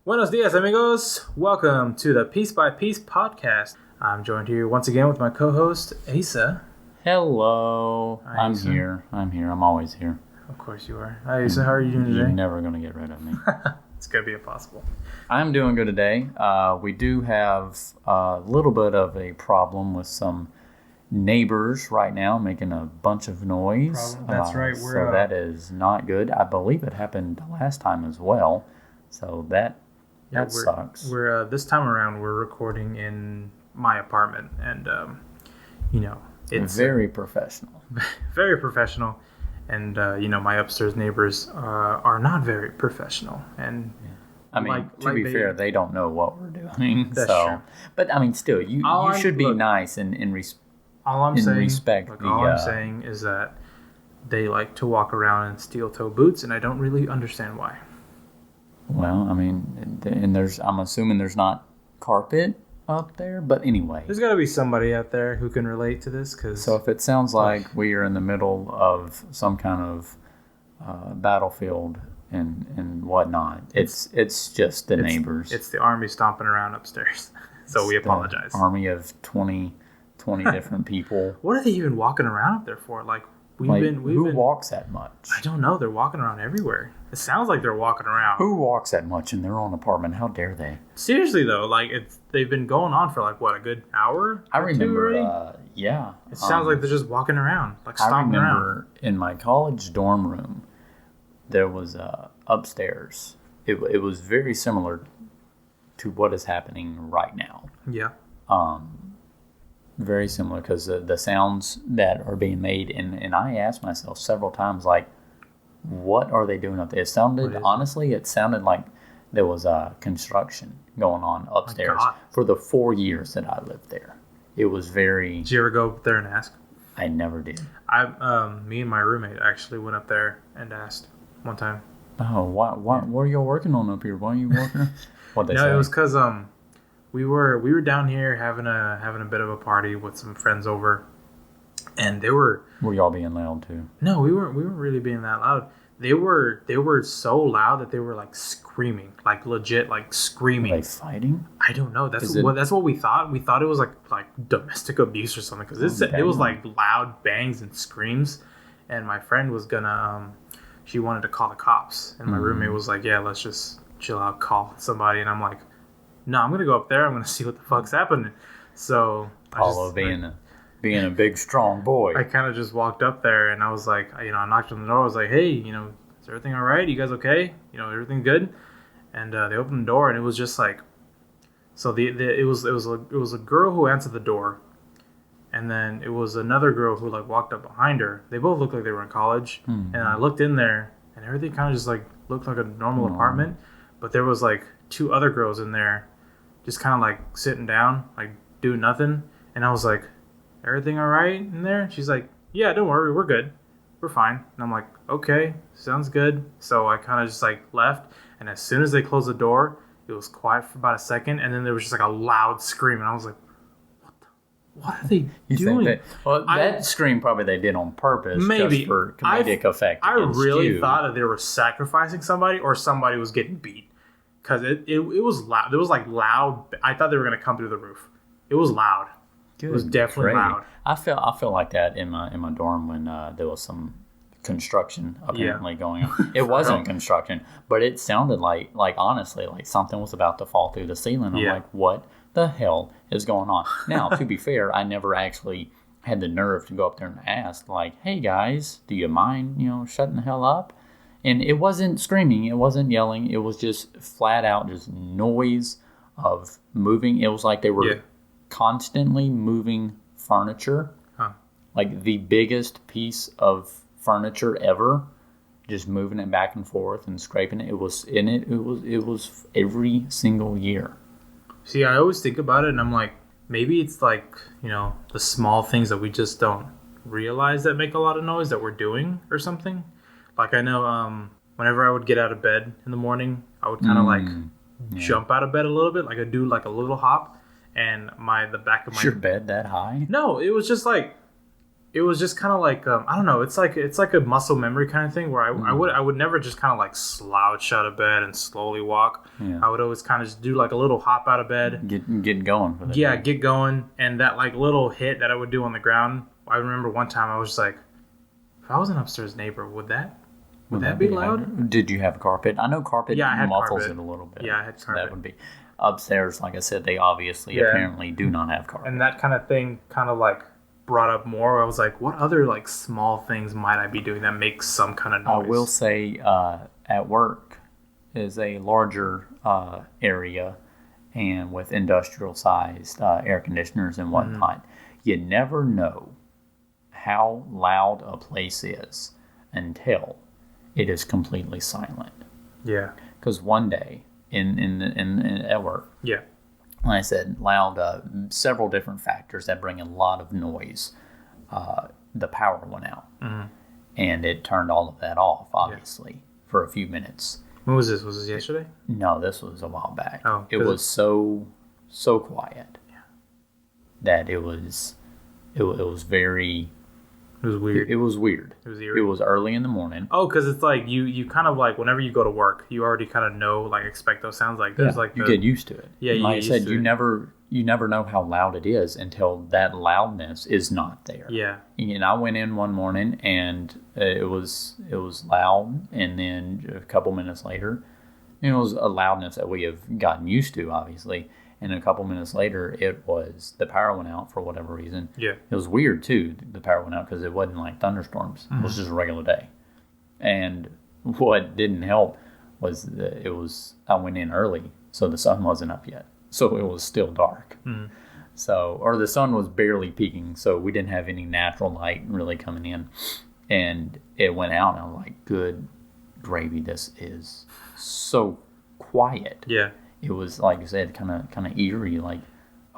Buenos dias, amigos. Welcome to the Piece by Piece podcast. I'm joined here once again with my co-host, Asa. Hello. Hi, Asa. I'm here. I'm always here. Of course you are. Hi, Asa. How are you doing today? You're never going to get rid of me. It's going to be impossible. I'm doing good today. We do have a little bit of a problem with some neighbors right now making a bunch of noise. That's right. So that is not good. I believe it happened last time as well. So that sucks. We're this time around we're recording in my apartment, and it's very professional. Very professional, and my upstairs neighbors are not very professional. And I mean, to be fair, they don't know what we're doing. That's true. But I mean, still, you should be nice and respect. All I'm saying is that they like to walk around in steel-toe boots, and I don't really understand why. Well, I mean, and I'm assuming there's not carpet up there, but anyway. There's got to be somebody out there who can relate to this. So if it sounds like we are in the middle of some kind of battlefield and whatnot, it's just the neighbors. It's the army stomping around upstairs. So we apologize. Army of 20 different people. What are they even walking around up there for? Who walks that much? I don't know. They're walking around everywhere. It sounds like they're walking around. Who walks that much in their own apartment? How dare they? Seriously though, they've been going on for a good hour? I remember. Yeah. It sounds like they're just walking around, stomping around. I remember in my college dorm room, there was upstairs. It was very similar to what is happening right now. Yeah. Very similar because the sounds that are being made, and I asked myself several times, what are they doing up there? It sounded like there was construction going on upstairs for the 4 years that I lived there. It was very... Did you ever go up there and ask? I never did. Me and my roommate actually went up there and asked one time. Oh, what are y'all working on up here? Why are you working? What they say? No, it was because we were down here having a bit of a party with some friends over, and they were... Were y'all being loud too? No, we weren't really being that loud. They were so loud that they were screaming, legit screaming. Were they fighting? I don't know. That's what we thought. We thought it was like domestic abuse or something, because it was loud bangs and screams. And my friend was gonna she wanted to call the cops, and my roommate was like, "Yeah, let's just chill out, call somebody." And I'm like, "No, I'm gonna go up there. I'm gonna see what the fuck's happening." So Paulo being a big strong boy, I kind of just walked up there, and I was like, I knocked on the door. I was like, "Hey, is everything all right? You guys okay? Everything good?" And they opened the door, and it was just so it was a girl who answered the door, and then it was another girl who walked up behind her. They both looked like they were in college, and I looked in there, and everything kind of just looked like a normal apartment, but there was two other girls in there, just kind of sitting down, doing nothing, and I was like, "Everything all right in there?" She's like, "Yeah, don't worry, we're good. We're fine." And I'm like, "Okay, sounds good." So I kind of just left, and as soon as they closed the door, it was quiet for about a second, and then there was just a loud scream, and I was like, what are they doing? That scream probably they did on purpose, maybe just for comedic effect. I really thought that they were sacrificing somebody, or somebody was getting beat, because it was loud. It was loud. I thought they were going to come through the roof. It was loud. It was definitely loud. I feel like that in my dorm when there was some construction apparently going on. It wasn't construction, but it sounded like honestly something was about to fall through the ceiling. I'm like, what the hell is going on? Now, to be fair, I never actually had the nerve to go up there and ask, "Hey guys, do you mind shutting the hell up?" And it wasn't screaming, it wasn't yelling, it was just flat out just noise of moving. It was like they were constantly moving furniture, the biggest piece of furniture ever, just moving it back and forth and scraping it. It was every single year. See, I always think about it, and I'm like, maybe it's the small things that we just don't realize that make a lot of noise that we're doing or something. I know whenever I would get out of bed in the morning, I would kind of jump out of bed a little bit, I'd do a little hop, and the back of my... Is your bed that high? No, it was just it was just kind of like I don't know. It's like a muscle memory kind of thing where I would never just kind of like slouch out of bed and slowly walk. Yeah. I would always kind of just do like a little hop out of bed. Get going for the day. Get going, and that like little hit that I would do on the ground. I remember one time I was just like, if I was an upstairs neighbor, would that be loud? Did you have carpet? I know carpet muffles it a little bit. Yeah, I had carpet. That would be upstairs. Like I said, they obviously apparently do not have carpet. And that kind of thing kind of like brought up more. I was like, what other like small things might I be doing that makes some kind of noise? I will say at work is a larger area, and with industrial sized air conditioners and whatnot, you never know how loud a place is until it is completely silent. Yeah. Because one day at work, yeah, like I said, loud, several different factors that bring a lot of noise. The power went out, and it turned all of that off, obviously, for a few minutes. When was this? Was this yesterday? No, this was a while back. Oh, it was so quiet that it was very. It was weird. It was weird. It was eerie. It was early in the morning. Oh, because it's like you kind of like whenever you go to work, you already kind of know, like expect those sounds. Like there's like you get used to it. Yeah, like I said, you never know how loud it is until that loudness is not there. Yeah. And I went in one morning and it was loud, and then a couple minutes later, it was a loudness that we have gotten used to, obviously. And a couple minutes later, the power went out for whatever reason. Yeah. It was weird, too, the power went out because it wasn't like thunderstorms. It was just a regular day. And what didn't help was that I went in early, so the sun wasn't up yet. So it was still dark. Or the sun was barely peaking, so we didn't have any natural light really coming in. And it went out, and I was like, good gravy, this is so quiet. Yeah. It was, like you said, kind of eerie, like,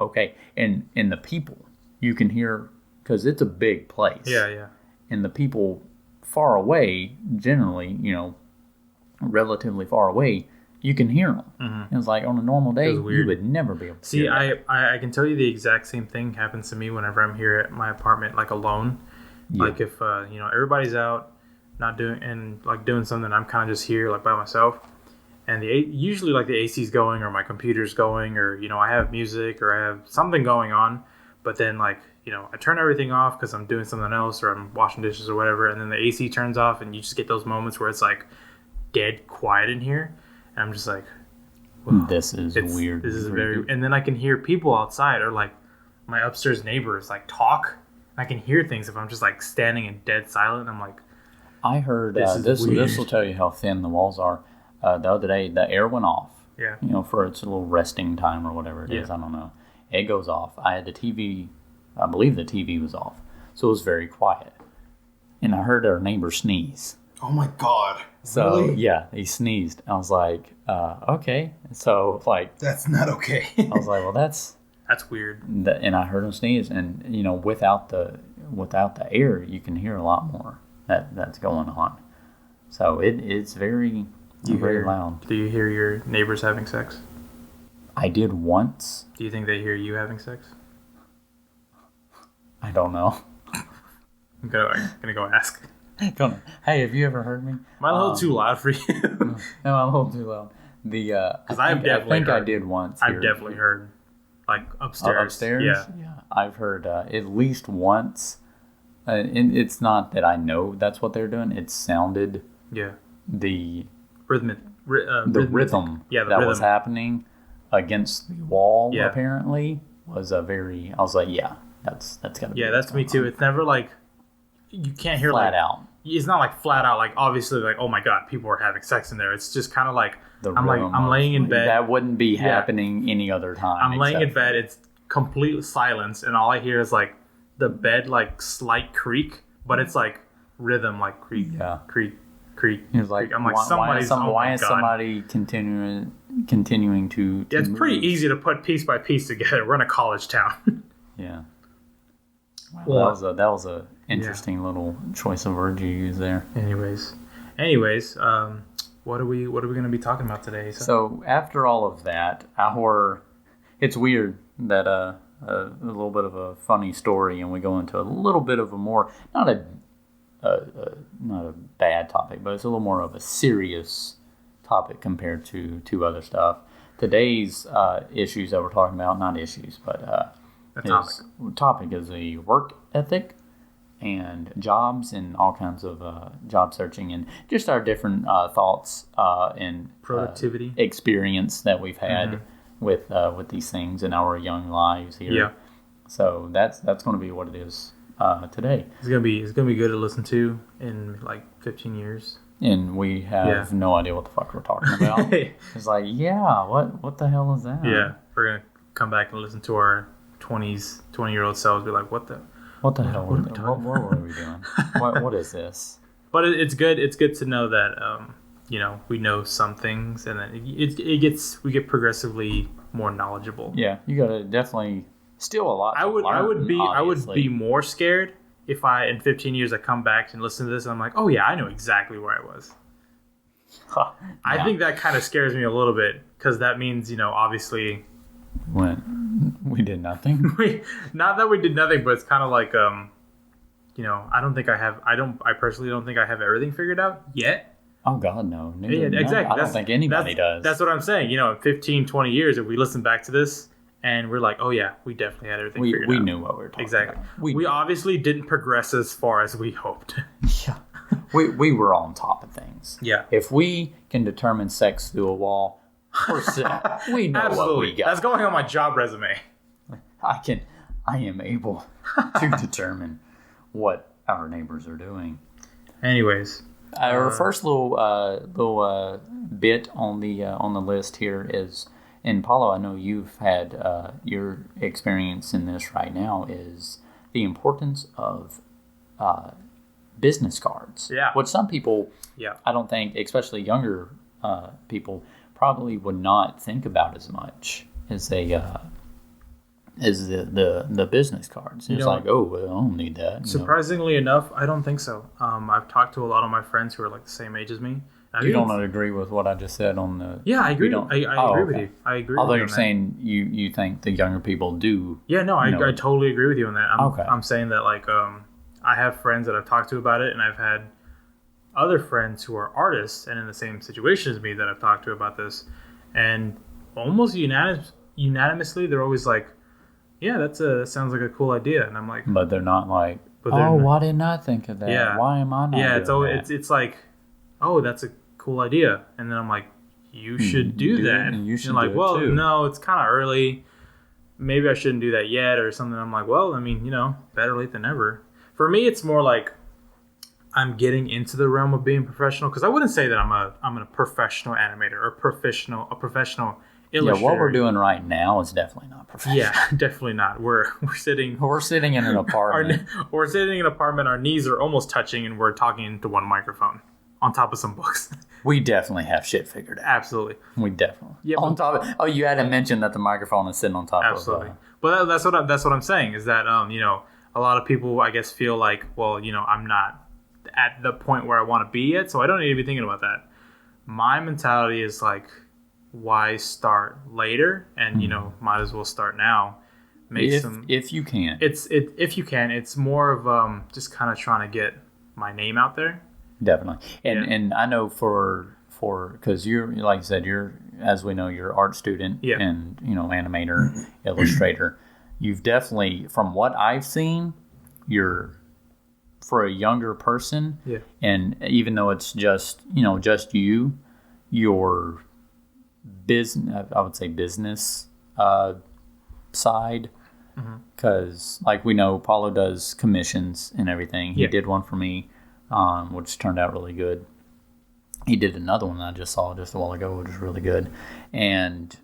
okay. And the people, you can hear, because it's a big place. Yeah. And the people far away, generally, relatively far away, you can hear them. Mm-hmm. It was like, on a normal day, you would never be able to see hear that. I can tell you the exact same thing happens to me whenever I'm here at my apartment, like alone. Yeah. Like if, everybody's out, not doing, and like doing something, I'm kind of just here, like by myself. And usually like the AC's going or my computer's going or, I have music or I have something going on. But then like, I turn everything off because I'm doing something else or I'm washing dishes or whatever. And then the AC turns off and you just get those moments where it's like dead quiet in here. And I'm just like, this is weird. This is very, and then I can hear people outside or like my upstairs neighbors like talk. I can hear things if I'm just like standing in dead silent. I'm like, I heard this will tell you how thin the walls are. The other day, the air went off. Yeah. For its little resting time or whatever it is. I don't know. It goes off. I had the TV. I believe the TV was off. So it was very quiet. And I heard our neighbor sneeze. Oh my God. So, really? Yeah, he sneezed. I was like, okay. So, like. That's not okay. I was like, well, that's weird. And I heard him sneeze. And, without the air, you can hear a lot more that's going on. So it's very... very loud. Do you hear your neighbors having sex? I did once. Do you think they hear you having sex? I don't know. I'm gonna go ask. Hey, have you ever heard me? Am I a little too loud for you? No, I'm a little too loud. Because I think I did once. I've definitely heard, like upstairs. Upstairs, yeah. I've heard at least once. And it's not that I know that's what they're doing. It sounded. Yeah. The rhythm that was happening against the wall apparently was I was like, that's gotta be that's me too. It's never like you can't hear flat like out. It's not like flat out like obviously like, oh my God, people are having sex in there. It's just kind of like I'm laying in bed. That wouldn't be happening any other time. I'm laying in bed, it's complete silence, and all I hear is like the bed like slight creak, but it's like rhythm, like creak, creak. It's like, I'm like, why is somebody continuing to it's move? Pretty easy to put piece by piece together. We're in a college town. Yeah. Wow, that was a interesting little choice of words you used there. Anyways, what are we going to be talking about today? So after all of that, it's weird that little bit of a funny story, and we go into a little bit of a more not a bad topic, but it's a little more of a serious topic compared to other stuff. Today's issues that we're talking about, not issues, but topic is the work ethic and jobs and all kinds of job searching and just our different thoughts and productivity experience that we've had with these things in our young lives here. Yeah. So that's going to be what it is today. It's gonna be good to listen to in like 15 years. And we have no idea what the fuck we're talking about. It's like, what the hell is that? Yeah, we're gonna come back and listen to our 20-year-old selves. Be like, what the hell? What were we doing? What is this? But it's good. It's good to know that we know some things, and then we get progressively more knowledgeable. Yeah, you gotta definitely still a lot. I would be more scared if in 15 years I come back and listen to this and I'm like, oh yeah, I know exactly where I was. I think that kind of scares me a little bit because that means obviously when we did nothing. Not that we did nothing, but it's kind of like I personally don't think I have everything figured out yet. Oh God, no. Yeah, exactly. I don't think anybody does. That's what I'm saying. In 15, 20 years, if we listen back to this and we're like, oh yeah, we definitely had everything figured out. We knew what we were talking about. Exactly. We obviously didn't progress as far as we hoped. Yeah. We were on top of things. Yeah. If we can determine sex through a wall, we know Absolutely. What we got. That's going on my job resume. I am able to determine what our neighbors are doing. Anyways, our first little bit on the list here is, and Paulo, I know you've had your experience in this right now, is the importance of business cards. Yeah. Which some people, I don't think, especially younger people, probably would not think about as much as the business cards. It's like, oh, well, I don't need that. Surprisingly enough, I don't think so. I've talked to a lot of my friends who are like the same age as me. You don't agree with what I just said on the... Yeah, I agree. I agree with you. I agree. Although you're saying you think the younger people do... Yeah, no, I totally agree with you on that. I'm saying that like I have friends that I've talked to about it, and I've had other friends who are artists and in the same situation as me that I've talked to about this, and almost unanimously they're always like, yeah, that sounds like a cool idea, and I'm like, but they're not like, why didn't I think of that? Yeah. Why am I not doing that? It's like, oh, that's a cool idea, and then I'm like, you should do that, and you should like, do well, it too. No, it's kind of early, maybe I shouldn't do that yet or something. I'm like, well, I mean, better late than never. For me, it's more like I'm getting into the realm of being professional, because I wouldn't say that I'm a professional animator or a professional illustrator. Yeah, what we're doing right now is definitely not professional. Yeah, definitely not. We're sitting in an apartment. We're sitting in an apartment. Our knees are almost touching, and we're talking into one microphone on top of some books. We definitely have shit figured out. Absolutely. We definitely. Yeah, on top of, you had to mention that the microphone is sitting on top absolutely. But that's what I'm saying is that a lot of people, I guess, feel like, well, I'm not at the point where I want to be yet, so I don't need to be thinking about that. My mentality is like, why start later? And might as well start now. If you can. If you can. It's more of just kind of trying to get my name out there. Definitely. And I know for because you're, like I said, as we know, you're an art student and animator, illustrator. You've definitely, from what I've seen, you're, for a younger person, and even though it's just you, your business, I would say business side, because like we know, Paulo does commissions and everything. He did one for me, which turned out really good. He did another one that I just saw just a while ago, which was really good, and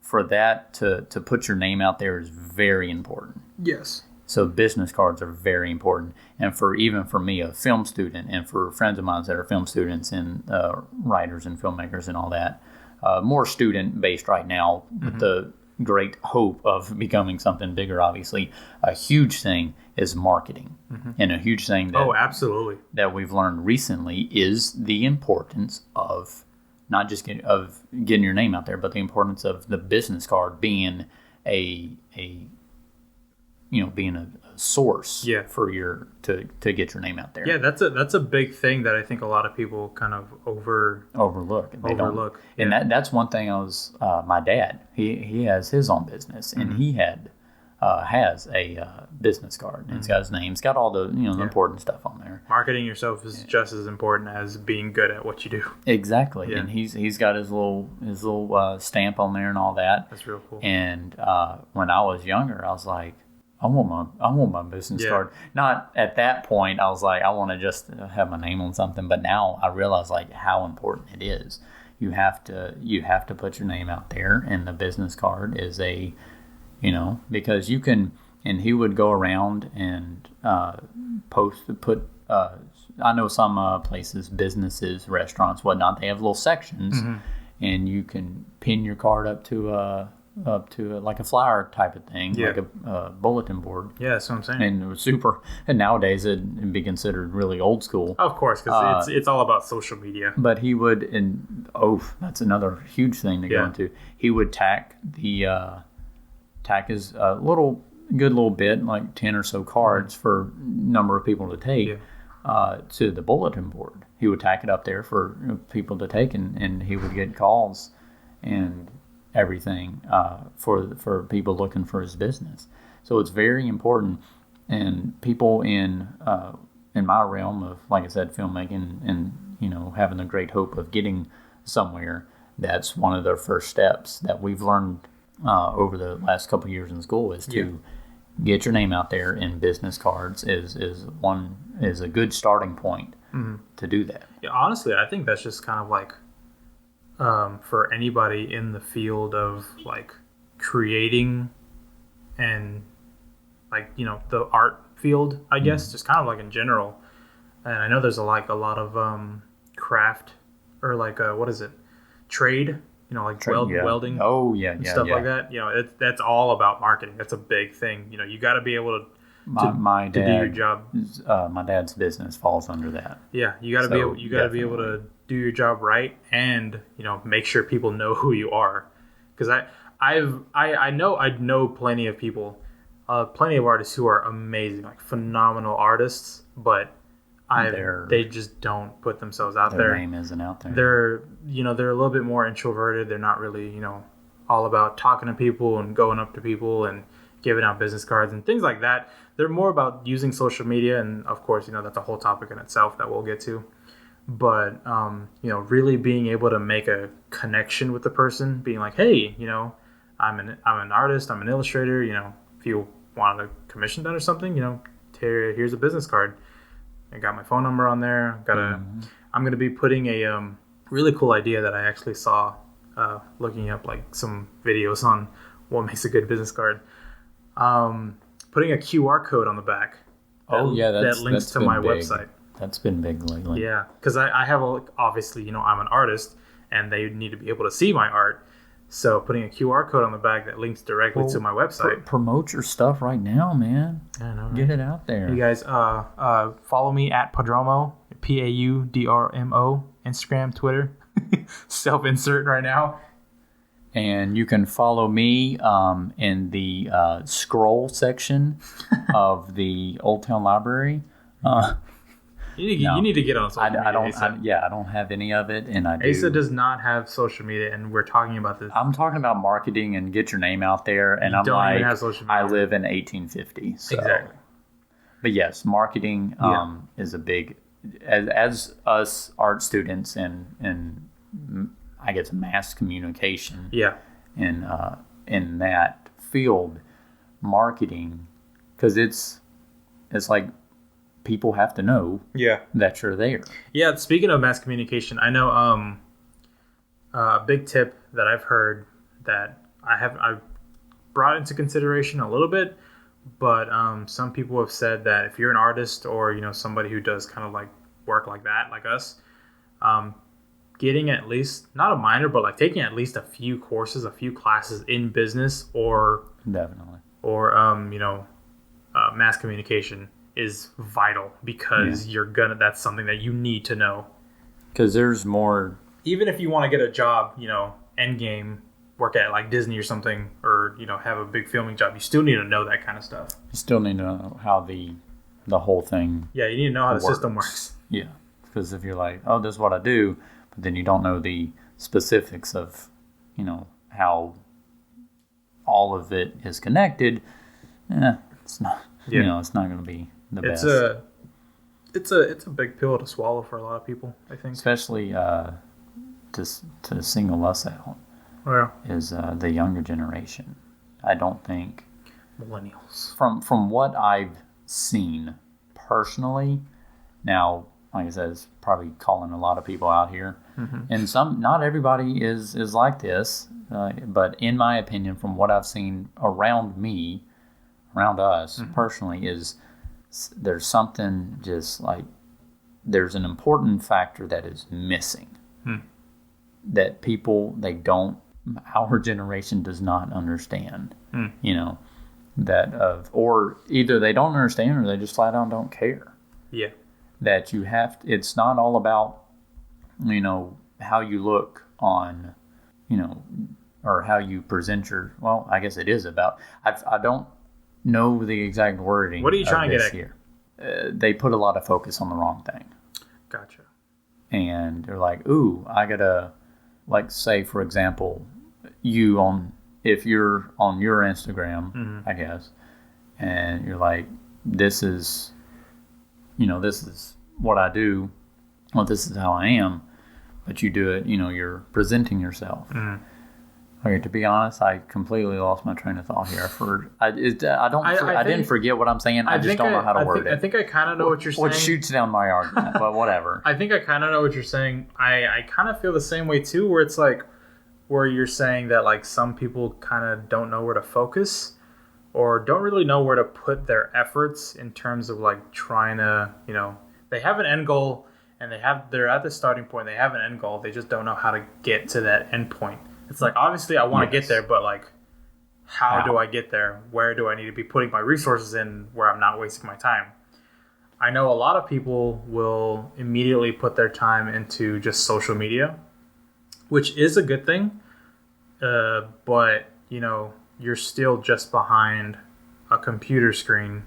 for that to put your name out there is very important. Yes. So business cards are very important. And even for me, a film student, and for friends of mine that are film students and writers and filmmakers and all that, more student-based right now, with the great hope of becoming something bigger, obviously, a huge thing is marketing. And a huge thing absolutely, that we've learned recently is the importance of not just getting your name out there, but the importance of the business card being a being a source for your to get your name out there. Yeah, that's a big thing that I think a lot of people kind of overlook. And that's one thing. My dad, he has his own business, and he has a business card, and it's got his name, it's got all the the important stuff on there. Marketing yourself is just as important as being good at what you do. Exactly. And he's got his little stamp on there and all that. That's real cool. And when I was younger, I was like, I want my business card. Not at that point, I was like, I want to just have my name on something. But now I realize like how important it is. You have to put your name out there, and the business card is because you can. And he would go around and put. I know some places, businesses, restaurants, whatnot. They have little sections, and you can pin your card up to like a flyer type of thing, like a bulletin board. Yeah, that's what I'm saying. And it was super. And nowadays it'd be considered really old school. Of course, because it's all about social media. But he would, that's another huge thing to go into. He would tack his good little bit, like 10 or so cards for number of people to take to the bulletin board. He would tack it up there for people to take, and he would get calls and everything for people looking for his business. So it's very important, and people in my realm of, like I said, filmmaking and having the great hope of getting somewhere, that's one of the first steps that we've learned over the last couple of years in school is to get your name out there, and business cards is a good starting point to do that. Yeah, honestly, I think that's just kind of like for anybody in the field of like creating and like the art field, I guess, just kind of like in general. And I know there's a lot of craft or like what is it, trade, like welding. Oh yeah, stuff like that. That's all about marketing. That's a big thing. You got to be able to do your job. My dad's business falls under that. Yeah, you got to be able. You got to be able to do your job right, and make sure people know who you are. Because I know plenty of people, plenty of artists who are amazing, like phenomenal artists, but they just don't put themselves out there. Their name isn't out there. They're a little bit more introverted. They're not really all about talking to people and going up to people and giving out business cards and things like that. They're more about using social media, and of course, that's a whole topic in itself that we'll get to. But really being able to make a connection with the person, being like, hey, I'm an artist, I'm an illustrator. If you want to commission that or something, here's a business card. I got my phone number on there. I'm gonna be putting a really cool idea that I actually saw looking up like some videos on what makes a good business card. Putting a QR code on the back. That links to my website. That's been big lately. Yeah, because I have obviously I'm an artist, and they need to be able to see my art. So putting a QR code on the back that links directly to my website. Promote your stuff right now, man. I know, right? Get it out there. You guys follow me at Padromo, Paudrmo, Instagram, Twitter. Self-insert right now. And you can follow me in the scroll section of the Old Town Library. You need to get on social media. I don't have any of it, and Asa does not have social media, and we're talking about this. I'm talking about marketing and get your name out there, and I'm like, even have social media. I live in 1850, so. Exactly. But yes, marketing is a big, as us art students and I guess mass communication. Yeah. In that field, marketing, because it's like. People have to know that you're there. Yeah, speaking of mass communication, I know a big tip that I've heard that I've brought into consideration a little bit, but some people have said that if you're an artist or somebody who does kind of like work like that, like us, getting at least not a minor, but like taking at least a few courses, a few classes in business or mass communication is vital, because that's something that you need to know. Because there's more. Even if you want to get a job, end game, work at like Disney or something, or have a big filming job, you still need to know that kind of stuff. You still need to know how the whole thing. Yeah, you need to know how the system works. Yeah, because if you're like, oh, this is what I do, but then you don't know the specifics of, how all of it is connected, it's not. It's not going to be the best. It's a big pill to swallow for a lot of people, I think. Especially to single us out. Yeah. Is the younger generation. I don't think millennials. From what I've seen personally, now, like I said, it's probably calling a lot of people out here, and not everybody is like this. But in my opinion, from what I've seen around me, around us personally, is there's something just like there's an important factor that is missing that people our generation does not understand. Or either they don't understand or they just flat out don't care. Yeah. That it's not all about, how you look on, or how you present I guess it is about, I don't know the exact wording. What are you trying to get at here? They put a lot of focus on the wrong thing. Gotcha. And they're like, ooh, I gotta, like, say, for example, if you're on your Instagram, I guess, and you're like, this is what I do, well, this is how I am, but you do it, you're presenting yourself. Okay, to be honest, I completely lost my train of thought here. I didn't forget what I'm saying. I just don't know how to word it. I think I kind of know what you're saying. What shoots down my argument, but whatever. I think I kind of know what you're saying. I kind of feel the same way too, where it's like, where you're saying that like some people kind of don't know where to focus, or don't really know where to put their efforts in terms of like trying to, they have an end goal and they're at the starting point. They have an end goal. They just don't know how to get to that end point. It's like, obviously I want to get there, but like, how do I get there? Where do I need to be putting my resources in where I'm not wasting my time? I know a lot of people will immediately put their time into just social media, which is a good thing. But, you're still just behind a computer screen.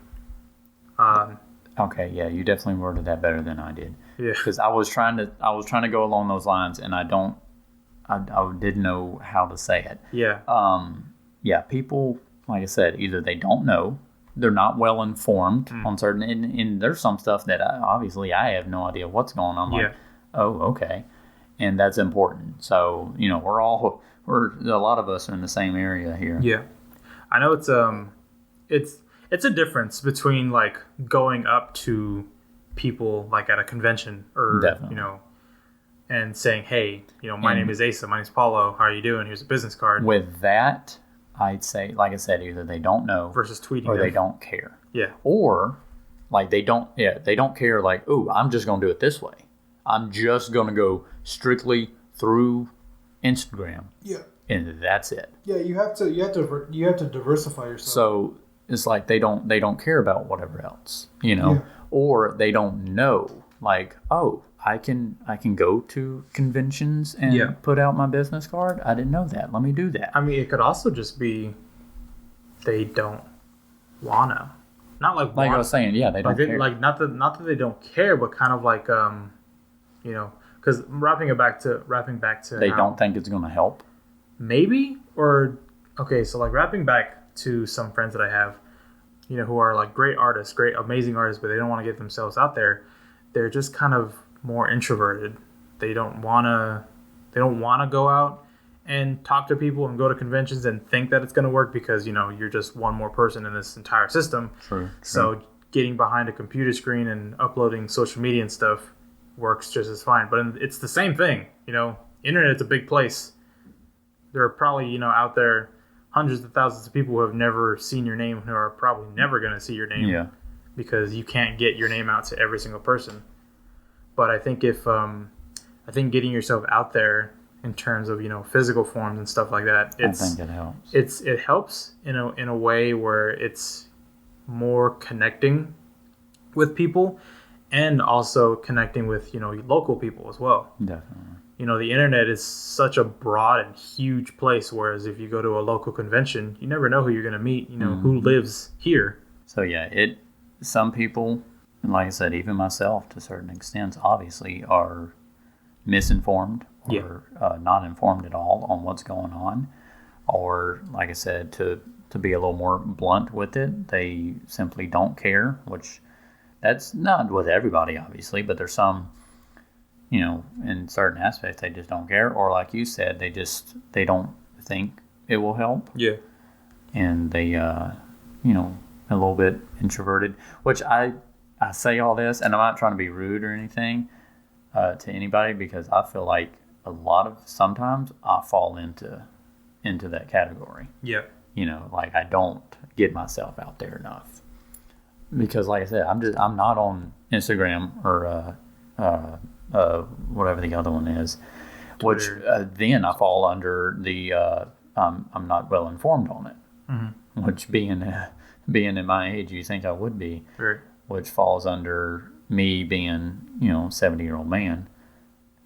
Okay, yeah, you definitely worded that better than I did. Yeah. Because I was trying to go along those lines, and I didn't know how to say it. Yeah. Yeah, people, like I said, either they don't know, they're not well informed on certain, and there's some stuff that obviously I have no idea what's going on. Like, oh, okay. And that's important. So, a lot of us are in the same area here. Yeah. I know it's a difference between like going up to people like at a convention or, Definitely. And saying, hey, my name is Asa, my name's Paulo, how are you doing? Here's a business card. With that, I'd say, like I said, either they don't know versus tweeting or them. they don't care. Yeah. Or like they don't care like, ooh, I'm just going to do it this way. I'm just going to go strictly through Instagram. Yeah. And that's it. Yeah, you have to diversify yourself. So it's like they don't care about whatever else, or they don't know like, oh, I can go to conventions and put out my business card. I didn't know that. Let me do that. I mean, it could also just be they don't wanna. Not like I was saying, yeah, they don't care. Like not that they don't care, but kind of like because wrapping back to they don't think it's going to help. Maybe, or okay, so like wrapping back to some friends that I have, who are like great artists, great amazing artists, but they don't want to get themselves out there. They're just kind of more introverted. They don't want to go out and talk to people and go to conventions and think that it's going to work because you're just one more person in this entire system. True. So getting behind a computer screen and uploading social media and stuff works just as fine. But it's the same thing. Internet's a big place. There are probably out there hundreds of thousands of people who have never seen your name, who are probably never going to see your name. Yeah. Because you can't get your name out to every single person. But I think getting yourself out there in terms of physical forms and stuff like that, I think it helps. It helps in a way where it's more connecting with people, and also connecting with local people as well. Definitely. the internet is such a broad and huge place, whereas if you go to a local convention, you never know who you're going to meet, who lives here. So yeah, some people, and like I said, even myself to certain extents, obviously are misinformed or not informed at all on what's going on. Or, like I said, to be a little more blunt with it, they simply don't care, which that's not with everybody, obviously, but there's some, in certain aspects, they just don't care. Or like you said, they don't think it will help. Yeah. And they, a little bit introverted, which I say all this, and I'm not trying to be rude or anything to anybody, because I feel like sometimes I fall into that category. Yeah. Like I don't get myself out there enough, because like I said, I'm not on Instagram or whatever the other one is, Twitter. Which then I fall under the I'm not well informed on it, mm-hmm. which being in my age, you think I would be, right. Which falls under me being 70-year-old man.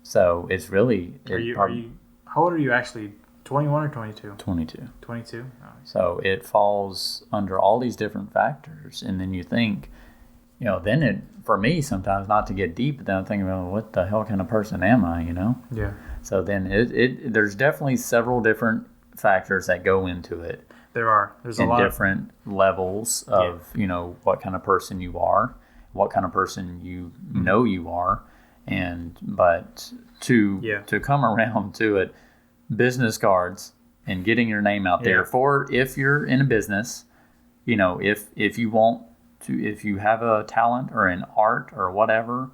So it's really how old are you actually? 21 or 22? 22. 22? Oh. So it falls under all these different factors. And then you think, for me, sometimes not to get deep, but then I'm thinking, well, what the hell kind of person am I, Yeah. So then there's definitely several different factors that go into it. There's a lot different levels of, what kind of person you are, what kind of person you know you are. But to come around to it, business cards and getting your name out there for if you're in a business, if you have a talent or an art or whatever,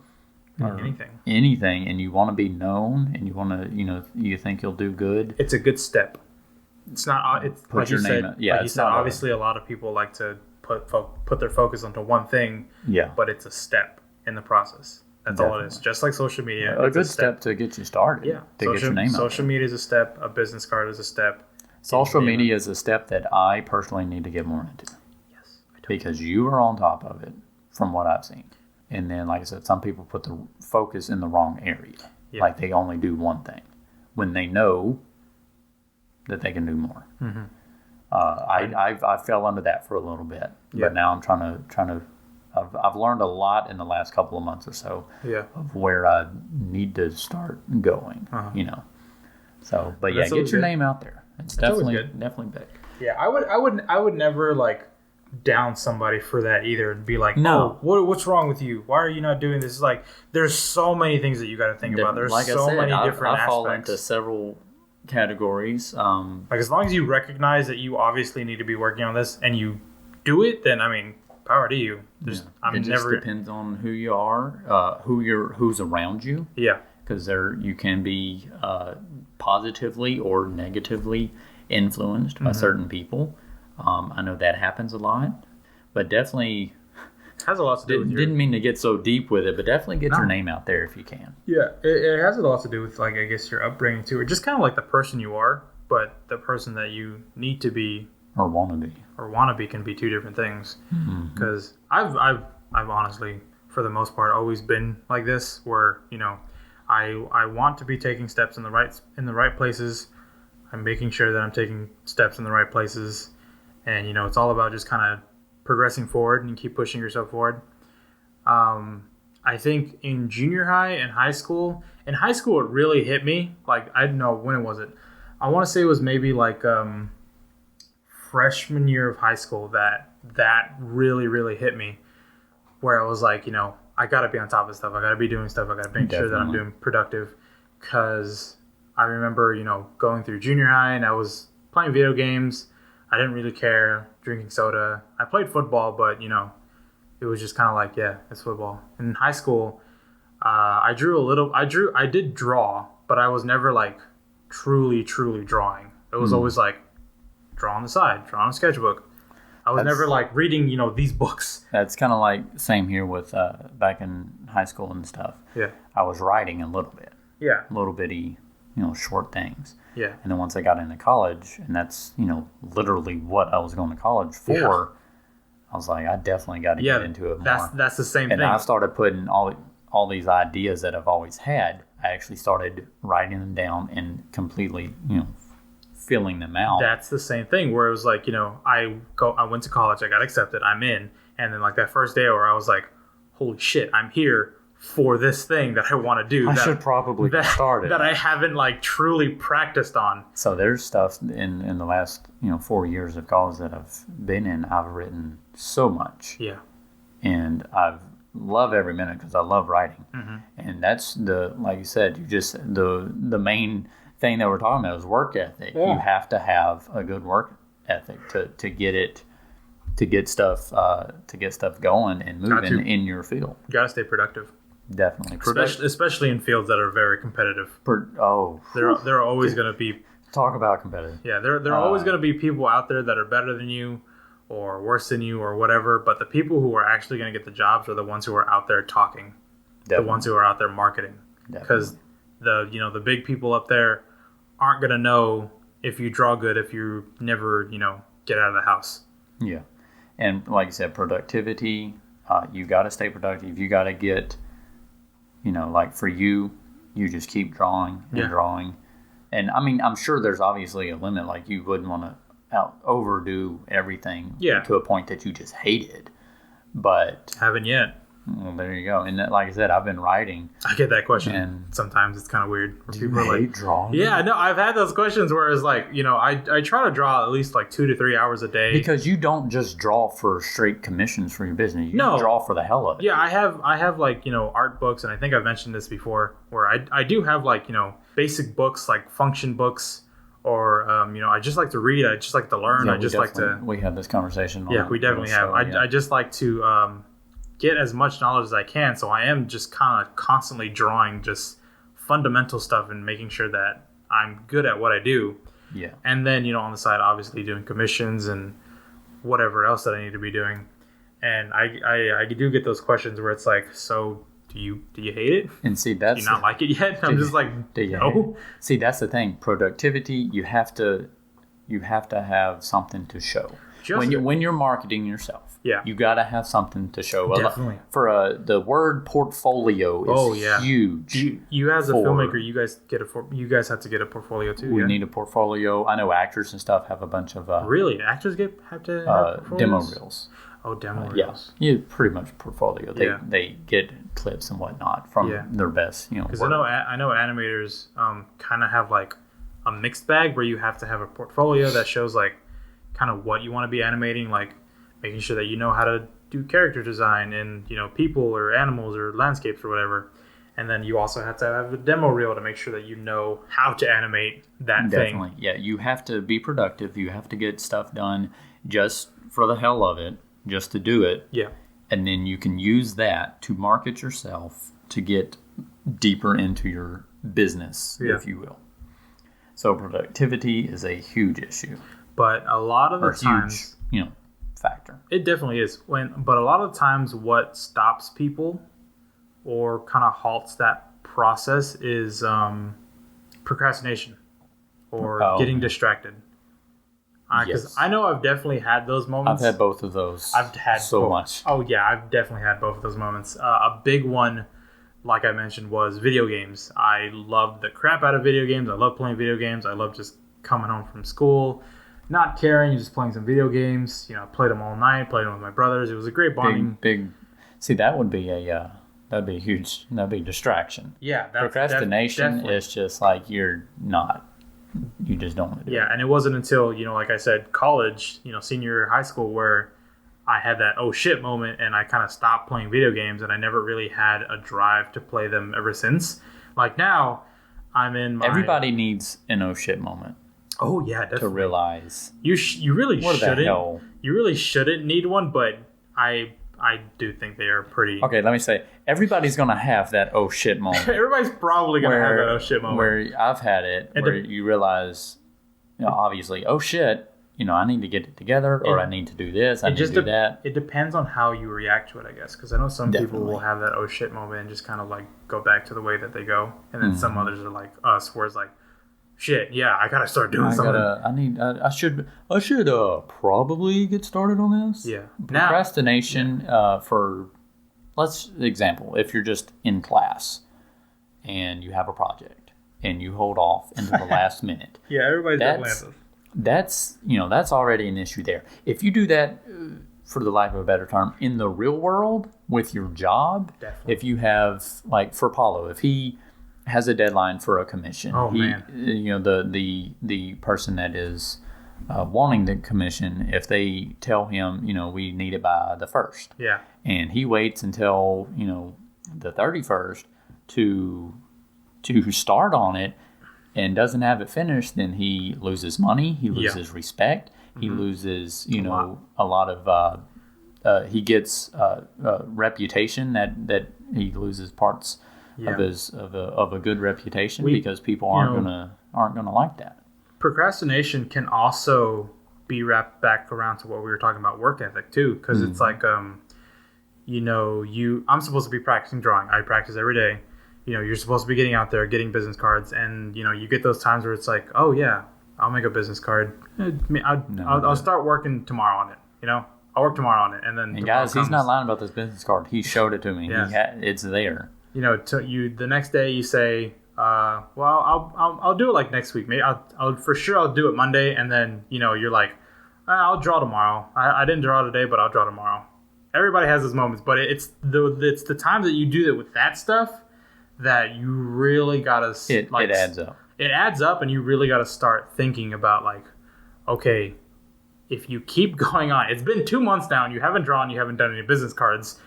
or anything, and you want to be known and you want to, you think you'll do good. It's a good step. It's not. It's put your name. Like you said, obviously, a lot of people like to put their focus onto one thing. Yeah. But it's a step in the process. That's all it is. Just like social media. A good step to get you started. Yeah. To get your name out there. Social media is a step. A business card is a step. Social media is a step that I personally need to get more into. Yes. Because you are on top of it from what I've seen. And then, like I said, some people put the focus in the wrong area. Yeah. Like they only do one thing when they know that they can do more. Mm-hmm. I fell under that for a little bit. Yeah. But now I'm trying to I've learned a lot in the last couple of months or so of where I need to start going, So, but yeah, get your name out there. It's definitely big. Yeah, I would never like down somebody for that either and be like, no, what's wrong with you? Why are you not doing this? Like, there's so many things that you got to think about. There's many different aspects. I fall into several categories. Like as long as you recognize that you obviously need to be working on this and you do it, then power to you. It just depends on who you are, who's around you. Yeah, because you can be positively or negatively influenced by certain people. I know that happens a lot, but definitely has a lot to do with didn't mean to get so deep with it, but definitely get your name out there if you can. Yeah, it has a lot to do with like I guess your upbringing too, or just kind of like the person you are, but the person that you need to be. Or want to be can be two different things. Because I've honestly, for the most part, always been like this, where I want to be taking steps in the right places. I'm making sure that I'm taking steps in the right places, and it's all about just kind of progressing forward and keep pushing yourself forward. I think in junior high and high school, it really hit me. Like I don't know when it was. I want to say it was maybe like. Freshman year of high school that really, really hit me, where I was like, I got to be on top of stuff. I got to be doing stuff. I got to make sure that I'm doing productive. Because I remember, going through junior high and I was playing video games. I didn't really care, drinking soda. I played football, but, it was just kind of like, yeah, it's football. And in high school, I did draw, but I was never like truly, truly drawing. It was always like, draw on the side, draw on a sketchbook. I was never like reading, these books. That's kind of like same here with back in high school and stuff. Yeah. I was writing a little bit. Yeah. Little bitty, short things. Yeah. And then once I got into college, and that's, literally what I was going to college for, I was like, I definitely got to get into it more. That's the same thing. And I started putting all these ideas that I've always had. I actually started writing them down and completely, filling them out. That's the same thing where it was like, I went to college, I got accepted, I'm in, and then like that first day where I was like, holy shit, I'm here for this thing that I want to do. I should probably get started. That I haven't like truly practiced on. So there's stuff in the last 4 years of college that I've been in. I've written so much. Yeah. And I love every minute because I love writing. Mm-hmm. And that's like you said, the main thing that we're talking about is work ethic. Yeah. You have to have a good work ethic to get stuff going and moving in your field. You gotta stay productive. Definitely, especially in fields that are very competitive. There are always going to be talk about competitive. Yeah, there are always going to be people out there that are better than you, or worse than you, or whatever. But the people who are actually going to get the jobs are the ones who are out there talking, the ones who are out there marketing. Because the big people up there aren't going to know if you draw good if you never get out of the house. Yeah, and like you said, productivity. You got to stay productive. You got to get. Like for you just keep drawing and drawing. And I mean, I'm sure there's obviously a limit. Like you wouldn't want to overdo everything to a point that you just hated. But haven't yet. Well, there you go. And like I said, I've been writing. I get that question. And sometimes it's kind of weird. Do people you hate drawing? Yeah, no, I've had those questions where it's like, I try to draw at least like 2 to 3 hours a day. Because you don't just draw for straight commissions for your business. You draw for the hell of it. Yeah, I have like, art books, and I think I've mentioned this before, where I do have like, basic books, like function books, or, I just like to read. I just like to learn. Yeah, we had this conversation. Yeah, we definitely have. I just like to... get as much knowledge as I can, so I am just kind of constantly drawing just fundamental stuff and making sure that I'm good at what I do. Yeah. And then, on the side, obviously doing commissions and whatever else that I need to be doing. And I do get those questions where it's like, so do you hate it? And see, do you not like it yet? I'm just like, no. See, that's the thing. Productivity, you have to have something to show. When you're marketing yourself, you got to have something to show. Definitely. For the word portfolio is huge. You as a filmmaker, you guys have to get a portfolio too. We need a portfolio. I know actors and stuff have a bunch of really actors have to have demo reels. Oh, demo reels. Yeah, pretty much portfolio. They get clips and whatnot from their best. Because I know animators kind of have like a mixed bag where you have to have a portfolio that shows like kind of what you want to be animating, like making sure that you know how to do character design and people or animals or landscapes or whatever. And then you also have to have a demo reel to make sure that you know how to animate that thing. Definitely. Yeah, you have to be productive. You have to get stuff done just for the hell of it, just to do it. Yeah. And then you can use that to market yourself to get deeper into your business, if you will. So productivity is a huge issue. But a lot of the times, huge, factor. It definitely is. But a lot of the times, what stops people or kind of halts that process is procrastination or getting distracted. Because I know I've definitely had those moments. I've had both of those. I've had so much. Oh yeah, I've definitely had both of those moments. A big one, like I mentioned, was video games. I loved the crap out of video games. I love playing video games. I love just coming home from school, not caring, just playing some video games. Played them all night. Played them with my brothers. It was a great bonding. Big. See, that would be that'd be a huge. That'd be a distraction. Yeah, procrastination is just like you just don't want to do it. Yeah, and it wasn't until like I said, college, senior year of high school, where I had that oh shit moment, and I kind of stopped playing video games, and I never really had a drive to play them ever since. Like now, I'm in my... Everybody needs an oh shit moment. Oh yeah, definitely. To realize you really what shouldn't. The hell? You really shouldn't need one, but I do think they are pretty. Okay, let me say, everybody's gonna have that oh shit moment. Everybody's probably gonna have that oh shit moment. Where I've had it, where you realize, obviously, oh shit, I need to get it together, or I need to do this, I need to do that. It depends on how you react to it, I guess, because I know some people will have that oh shit moment and just kind of like go back to the way that they go, and then some others are like us, where it's like, shit, yeah, I gotta start doing something. I should probably get started on this. Yeah. Procrastination for, let's example, if you're just in class and you have a project and you hold off until the last minute. Yeah, everybody's Atlanta. That's already an issue there. If you do that, for the lack of a better term, in the real world with your job, definitely. If you have, like for Paulo, if he has a deadline for a commission, the person that is wanting the commission, if they tell him, we need it by the 1st. Yeah. And he waits until, the 31st to start on it and doesn't have it finished, then he loses money, he loses respect, he loses, a lot of, he gets reputation that he loses parts of a good reputation because people aren't gonna like that. Procrastination can also be wrapped back around to what we were talking about, work ethic too, because it's like I'm supposed to be practicing drawing. I practice every day. You're supposed to be getting out there, getting business cards, and you get those times where it's like, oh yeah, I'll make a business card. I'll start working tomorrow on it. I'll work tomorrow on it, and then. And guys, he's not lying about this business card. He showed it to me. Yeah. It's there. The next day you say, well, I'll do it like next week. Maybe I'll for sure I'll do it Monday, and then you're like, I'll draw tomorrow. I didn't draw today, but I'll draw tomorrow. Everybody has those moments, but it's the times that you do that with that stuff that you really gotta. It adds up. It adds up, and you really gotta start thinking about like, okay, if you keep going on, it's been 2 months now, and you haven't drawn, you haven't done any business cards.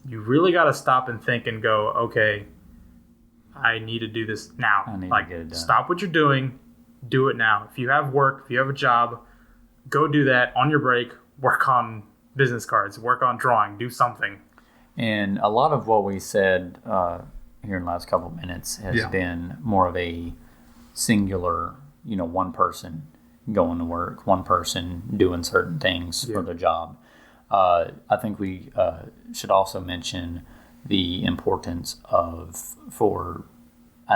You really gotta stop and think and go, okay, I need to do this now. I need to get it done. Stop what you're doing, do it now. If you have work, if you have a job, go do that on your break. Work on business cards, work on drawing, do something. And a lot of what we said here in the last couple of minutes has been more of a singular, one person going to work, one person doing certain things for their job. I think we should also mention the importance I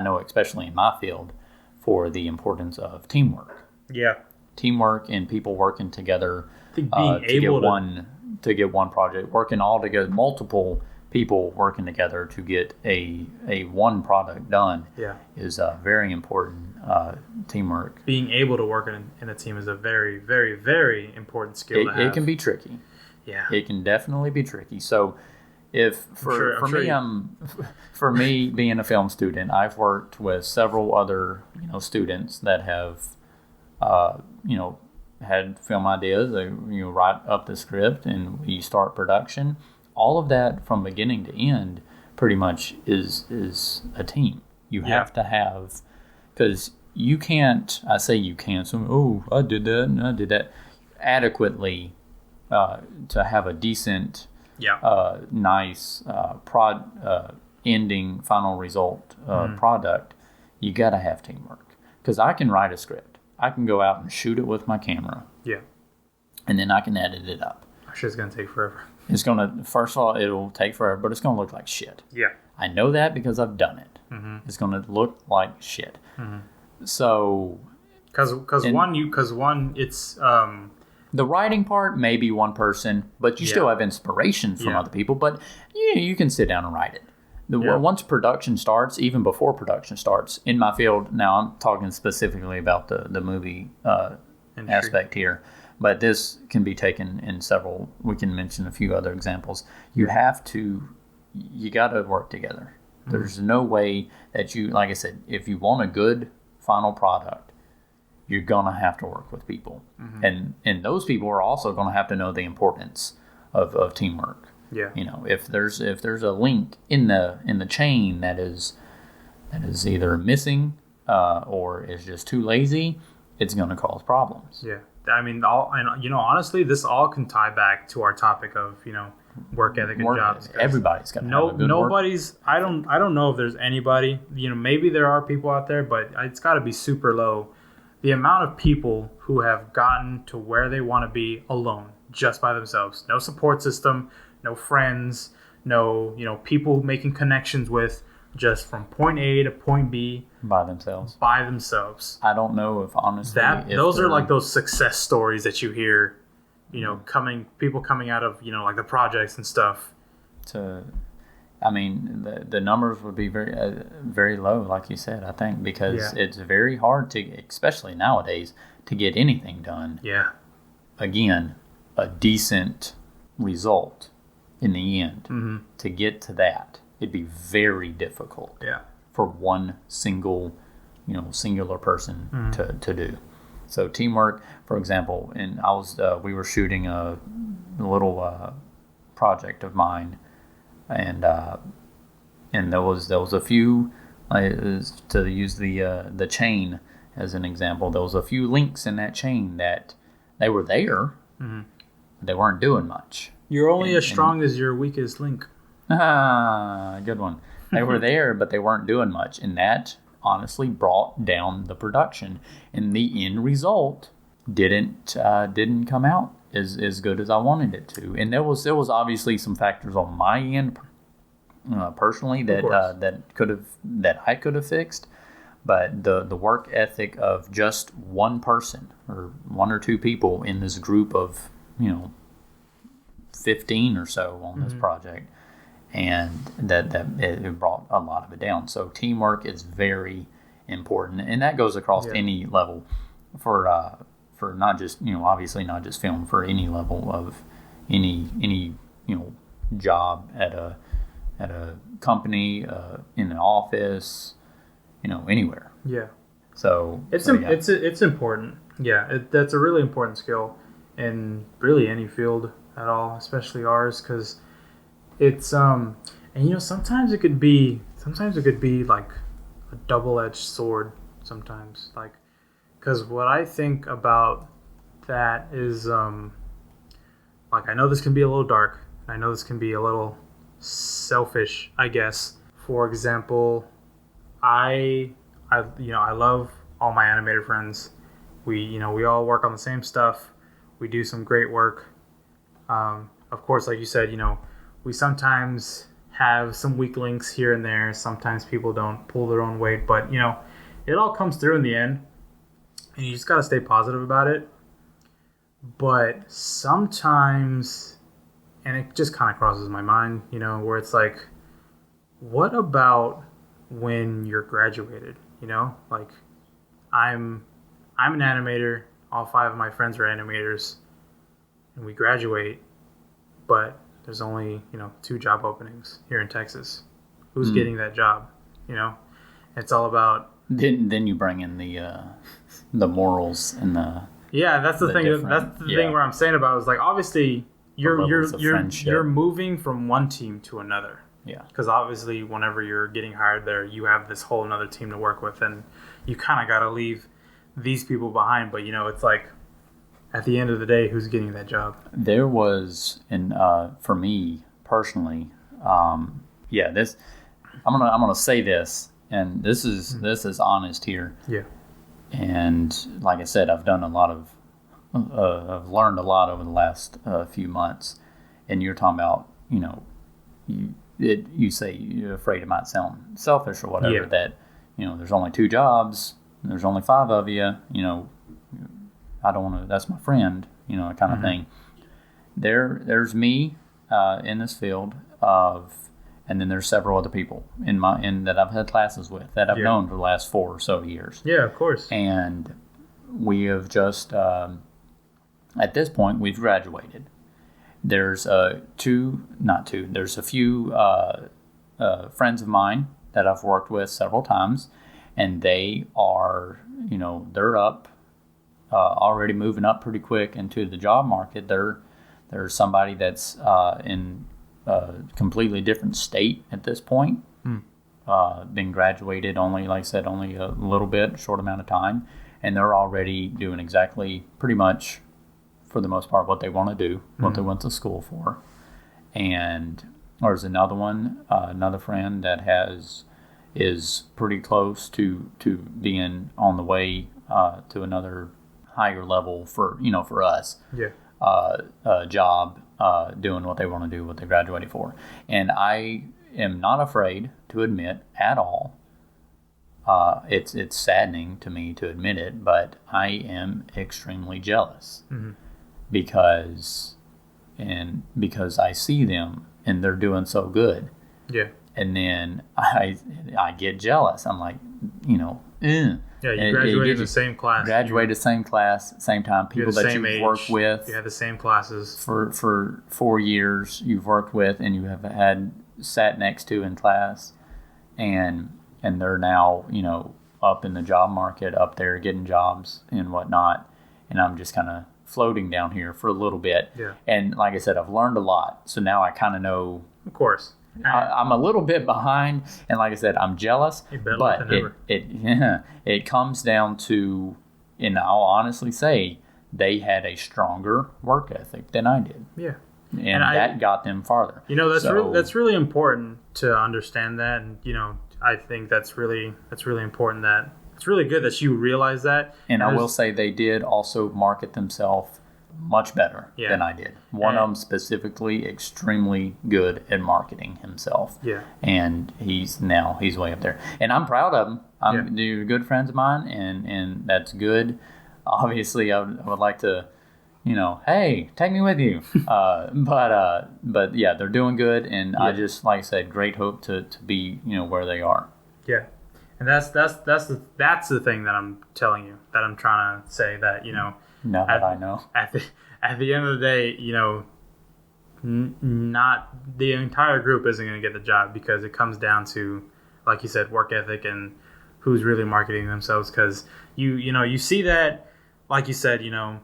know especially in my field, for the importance of teamwork. Yeah. Teamwork and people working together to get one project, working all together, multiple people working together to get a one product done is very important. Teamwork. Being able to work in a team is a very, very, very important skill to have. It can be tricky. Yeah. It can definitely be tricky. So for me being a film student, I've worked with several other students that have had film ideas. They write up the script and we start production. All of that from beginning to end pretty much is a team. You have to have, because you can't. I say you can't. So I did that and I did that adequately to have a decent. Nice ending final result product. You gotta have teamwork, because I can write a script, I can go out and shoot it with my camera, and then I can edit it up. Shit's gonna take forever. It's gonna, first of all, it'll take forever, but it's gonna look like shit. I know that because I've done it. It's gonna look like shit. So because one it's the writing part may be one person, but you still have inspiration from other people. But you can sit down and write it. Once production starts, even before production starts, in my field, now I'm talking specifically about the movie aspect here, but this can be taken in several. We can mention a few other examples. You got to work together. There's no way that like I said, if you want a good final product, you're going to have to work with people. And those people are also going to have to know the importance of teamwork. If there's a link in the chain that is either missing or is just too lazy, it's going to cause problems. I mean, honestly, this all can tie back to our topic of work ethic and jobs. Everybody's got to have a good nobody's work. I don't know if there's anybody. Maybe there are people out there, but it's got to be super low. The amount of people who have gotten to where they want to be alone, just by themselves. No support system, no friends, no people making connections with, just from point A to point B. By themselves. I don't know if honestly... those are like those success stories that you hear, people coming out of, like the projects and stuff. I mean, the numbers would be very low, like you said, I think, because it's very hard to, especially nowadays, to get anything done. Yeah. Again, a decent result in the end. Mm-hmm. To get to that, it'd be very difficult. Yeah. For one singular person to do. So teamwork, for example, and we were shooting a little project of mine, and there was a few, to use the chain as an example, there was a few links in that chain that they were there, they weren't doing much. You're only as strong as your weakest link. Good one. They were there, but they weren't doing much, and that honestly brought down the production, and the end result didn't come out as good as I wanted it to. And there was obviously some factors on my end personally that I could have fixed, but the work ethic of just one person or one or two people in this group of 15 or so on this project, and that it brought a lot of it down. So teamwork is very important, and that goes across any level for not just obviously not just film, for any level of any job at a company, in an office, anywhere. Yeah. So it's important. Yeah, that's a really important skill in really any field at all, especially ours, because it's and sometimes it could be like a double-edged sword sometimes, like, because what I think about that is like, I know this can be a little dark, I know this can be a little selfish, I guess. For example, I love all my animator friends. We all work on the same stuff. We do some great work. Of course, like you said, we sometimes have some weak links here and there. Sometimes people don't pull their own weight, but it all comes through in the end, and you just got to stay positive about it. But sometimes, and it just kind of crosses my mind, where it's like, what about when you're graduated? Like, I'm an animator. All 5 of my friends are animators, and we graduate, but there's only 2 job openings here in Texas. Who's getting that job? It's all about. Then you bring in the morals and the. Yeah, that's the thing. That's the thing where I'm saying about is, like, obviously you're moving from one team to another. Yeah. Because obviously, whenever you're getting hired there, you have this whole another team to work with, and you kind of got to leave these people behind. But it's like, at the end of the day, who's getting that job? There was, and for me personally, this I'm gonna say this, and this is honest here. Yeah. And like I said, I've done a lot of, I've learned a lot over the last few months. And you're talking about, you say you're afraid it might sound selfish or whatever. Yeah. That there's only 2 jobs, there's only 5 of you. I don't want to. That's my friend, kind of thing. There's me in this field of. And then there's several other people in that I've had classes with that I've known for the last 4 or so years. Yeah, of course. And we have just, at this point, we've graduated. There's there's a few friends of mine that I've worked with several times, and they are, they're up, already moving up pretty quick into the job market. There's somebody that's in a completely different state at this point. Been graduated only, like I said, only a little bit, short amount of time, and they're already doing exactly, pretty much, for the most part, what they want to do, what they went to school for. And there's another one, another friend that is pretty close to being on the way to another higher level for us. Yeah. Job, doing what they want to do, what they graduated for. And I am not afraid to admit at all, it's saddening to me to admit it, but I am extremely jealous because I see them and they're doing so good, Yeah. And then I get jealous. I'm like, Yeah, you graduated the same class. Graduated the same class, same time. People that you've worked with. You had the same classes. For 4 years you've worked with and you have had sat next to in class. And they're now, up in the job market, up there getting jobs and whatnot. And I'm just kind of floating down here for a little bit. Yeah. And like I said, I've learned a lot. So now I kind of know. Of course. I'm a little bit behind, and like I said, I'm jealous. But it comes down to, and I'll honestly say, they had a stronger work ethic than I did. Yeah, and that got them farther. That's really important to understand that, and I think that's really important. That it's really good that you realize that. And I will say they did also market themselves much better than I did. One of them specifically extremely good at marketing himself. Yeah. And he's way up there. And I'm proud of him. They're good friends of mine, and that's good. Obviously, I would like to, hey, take me with you. But yeah, they're doing good, and I just, like I said, great hope to be, where they are. Yeah. And that's the thing that I'm telling you, that I'm trying to say, that, Now that I know. At the end of the day, not the entire group isn't going to get the job, because it comes down to, like you said, work ethic and who's really marketing themselves. Because you see that, like you said, you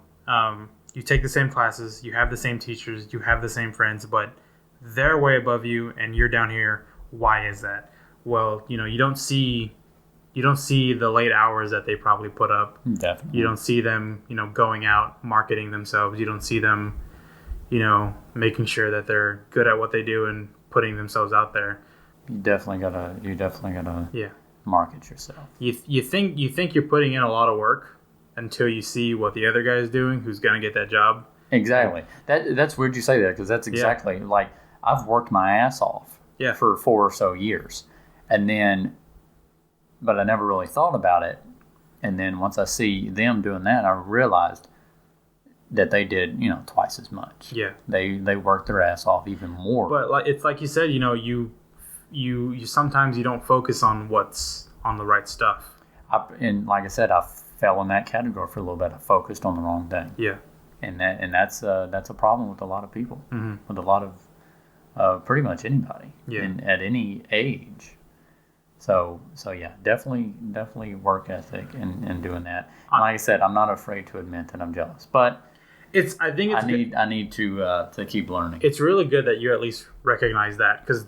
take the same classes, you have the same teachers, you have the same friends, but they're way above you and you're down here. Why is that? Well, you don't see the late hours that they probably put up. Definitely. You don't see them, going out marketing themselves. You don't see them, making sure that they're good at what they do and putting themselves out there. You definitely gotta market yourself. You think you're putting in a lot of work until you see what the other guy is doing, who's gonna get that job. Exactly. That's weird you say that, because that's exactly like I've worked my ass off for 4 or so years, but I never really thought about it. And then once I see them doing that, I realized that they did, twice as much. Yeah. They worked their ass off even more. But it's like you said, you sometimes you don't focus on what's on the right stuff. And like I said, I fell in that category for a little bit. I focused on the wrong thing. Yeah. And that's a problem with a lot of people, with a lot of pretty much anybody at any age. So yeah, definitely work ethic and doing that. And like I said, I'm not afraid to admit that I'm jealous, but I need to keep learning. It's really good that you at least recognize that, because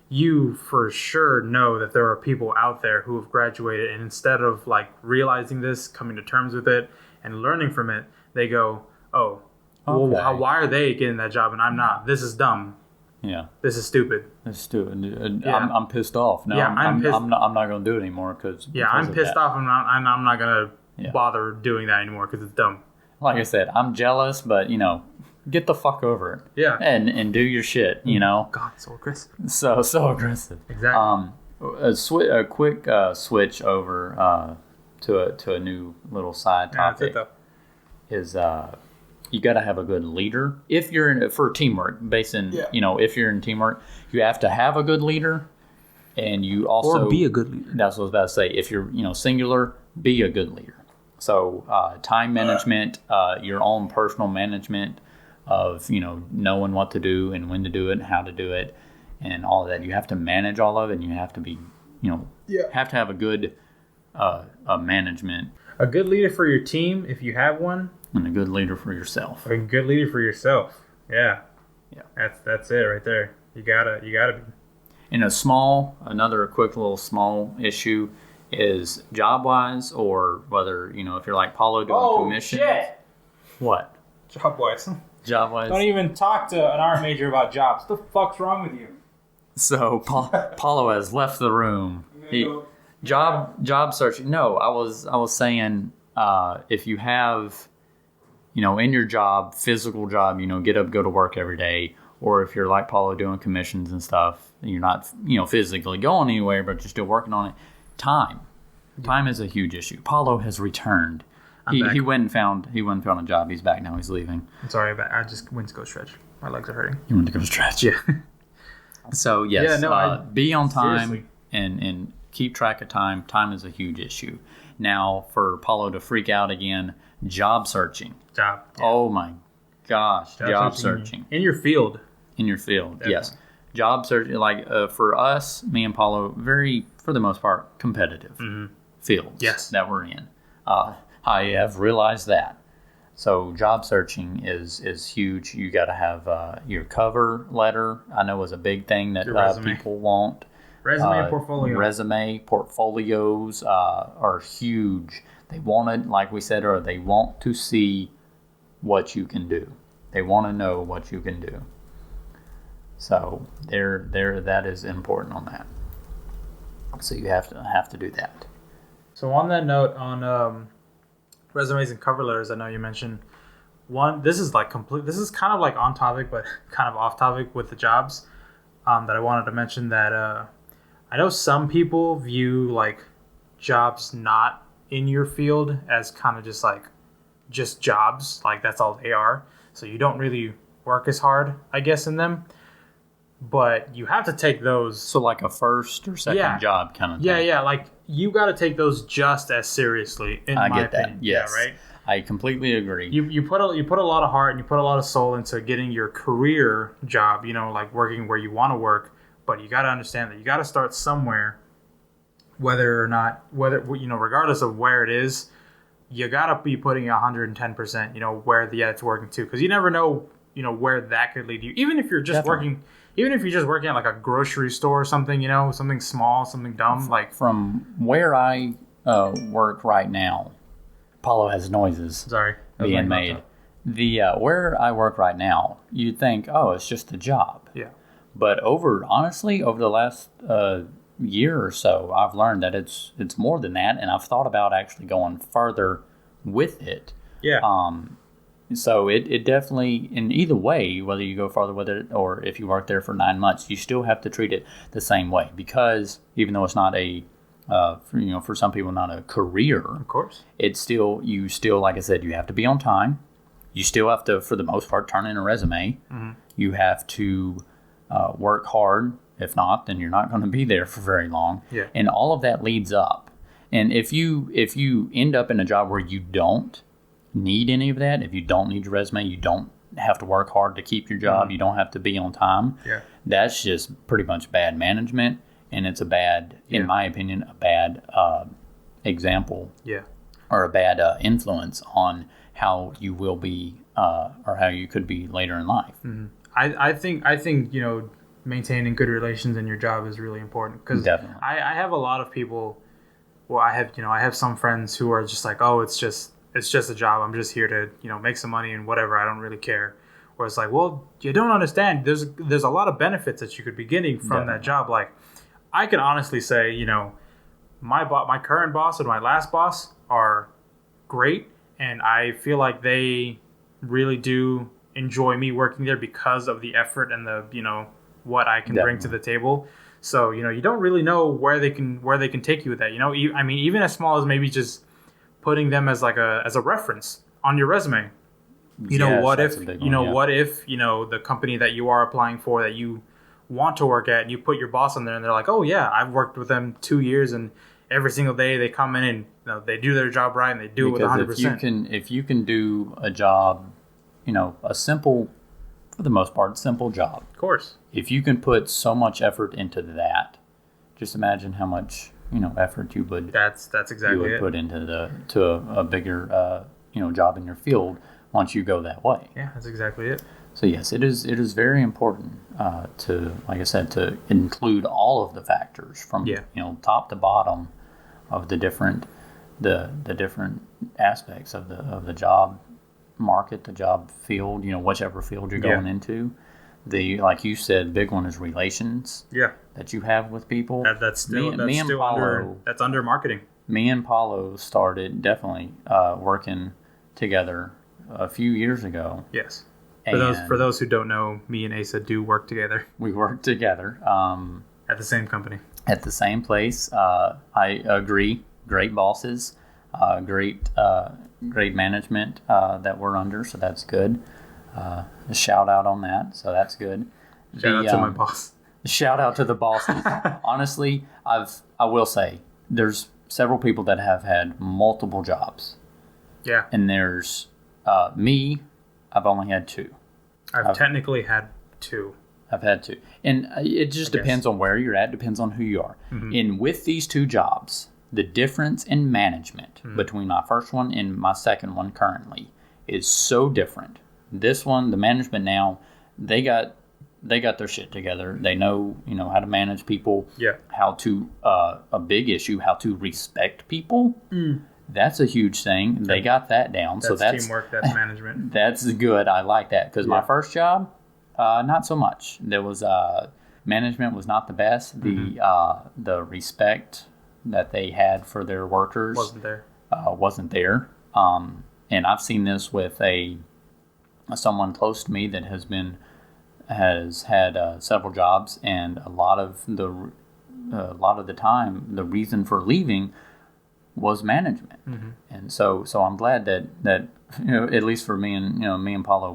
you for sure know that there are people out there who have graduated, and instead of like realizing this, coming to terms with it, and learning from it, they go, "Oh, well, why are they getting that job and I'm not? This is dumb. Yeah, this is stupid. This is stupid. I'm pissed off. No, I'm not going to do it anymore because I'm pissed off, and I'm not going to bother doing that anymore because it's dumb. Like I said, I'm jealous, but get the fuck over it. Yeah, and do your shit. God, so aggressive. So aggressive. Exactly. A quick switch over to a new little side topic. That's it, though. You got to have a good leader. If you're for teamwork, if you're in teamwork, you have to have a good leader, and you also be a good leader. That's what I was about to say. If you're singular, be a good leader. So time management, your own personal management of knowing what to do and when to do it and how to do it, and all of that. You have to manage all of it, and you have to be have to have a good management. A good leader for your team, if you have one. And a good leader for yourself. A good leader for yourself. Yeah. That's it right there. You gotta be. And another quick little small issue is job wise, or whether if you're like Paulo doing commission. Oh shit! What? Job wise. Don't even talk to an art major about jobs. What the fuck's wrong with you? So Paulo has left the room. Job searching. No, I was saying if you have in your job, physical job, get up, go to work every day, or if you're like Paulo doing commissions and stuff, you're not physically going anywhere, but you're still working on it. Time is a huge issue. Paulo has returned. He went and found a job. He's back now. He's leaving. I'm sorry, but I just went to go stretch. My legs are hurting. You went to go stretch? Yeah. So yes, Yeah, no, be on time seriously. and keep track of time. Time is a huge issue. Now, for Paulo to freak out again, job searching. Job. Yeah. Oh my gosh, job searching in your field. in your field. Definitely. Yes, job searching. Like for us, me and Paulo, very for the most part competitive fields Yes. that we're in. I have realized that. So job searching is huge. You got to have your cover letter. I know is a big thing that Your resume. people want. Resume and portfolio. Resume portfolios are huge. They want it, like we said earlier, they want to see what you can do. They want to know what you can do. So that is important on that. So you have to do that. So on that note, on resumes and cover letters, I know you mentioned one. This is kind of like on topic, but kind of off topic with the jobs. That I wanted to mention that I know some people view like jobs not in your field as kind of just jobs, like that's all they are. So you don't really work as hard, I guess, in them. But you have to take those. So like a first or second job kind of thing. Yeah. Like you got to take those just as seriously. In I my get that. opinion. Yes, Yeah, right. I completely agree. You put a lot of heart and you put a lot of soul into getting your career job. Like working where you want to work. But you got to understand that you got to start somewhere. Regardless of where it is, you got to be putting 110%. Where it's working to, because you never know. Where that could lead you. Even if you're just working at like a grocery store or something, something small, something dumb. Like from where I work right now, Paulo has noises sorry being made. The where I work right now, you'd think, oh, it's just a job. Yeah. But honestly, over the last year or so, I've learned that it's more than that, and I've thought about actually going further with it. Yeah. So it definitely, in either way, whether you go farther with it or if you work there for 9 months, you still have to treat it the same way, because even though it's not for some people not a career, Of course. it's still like I said, you have to be on time. You still have to, for the most part, turn in a resume. Mm-hmm. You have to work hard. If not, then you're not going to be there for very long. Yeah. And all of that leads up. And if you end up in a job where you don't need any of that, if you don't need your resume, you don't have to work hard to keep your job, you don't have to be on time. Yeah. That's just pretty much bad management, and it's in my opinion, a bad example. Yeah. Or a bad influence on how you will be or how you could be later in life. Mm-hmm. I think maintaining good relations in your job is really important, because I have a lot of people. Well, I have some friends who are just like, oh, it's just a job. I'm just here to make some money and whatever. I don't really care. Where it's like, well, you don't understand. There's a lot of benefits that you could be getting from that job. Like, I can honestly say, my current boss and my last boss are great, and I feel like they really do enjoy me working there because of the effort and the what I can bring to the table. So you don't really know where they can take you with that. I mean, even as small as maybe just putting them as a reference on your resume. What if the company that you are applying for that you want to work at, you put your boss on there and they're like, oh yeah, I've worked with them 2 years and every single day they come in and they do their job right and they do it with 100%. If you can do a job, a simple, for the most part, simple job. Of course. If you can put so much effort into that, just imagine how much effort you would. That's exactly you would put into a bigger job in your field once you go that way. Yeah, that's exactly it. So yes, it is very important to, like I said, to include all of the factors from top to bottom of the different aspects of the job market, the job field, whichever field you're going into. Like you said, big one is relations. Yeah. That you have with people. That's under marketing. Me and Paulo started definitely working together a few years ago. Yes. For those who don't know, me and Asa do work together. We work together. At the same company. At the same place. I agree. Great bosses. Great management that we're under, so that's good. A shout out on that, so that's good. Shout out to my boss. Shout out to the bosses. Honestly, I will say there's several people that have had multiple jobs. Yeah. And there's me. I've only had 2. I've technically had 2. I've had 2. And it just depends on where you're at, depends on who you are. Mm-hmm. And with these 2 jobs, the difference in management between my first one and my second one currently is so different. This one, the management now, they got their shit together. They know, how to manage people. Yeah. How to, a big issue, how to respect people. That's a huge thing. They got that down. That's teamwork. That's management. That's good. I like that because my first job, not so much. There was management was not the best. The respect that they had for their workers wasn't there. And I've seen this with someone close to me that has had several jobs, and a lot of the time the reason for leaving was management. And so I'm glad that at least for me and Paulo,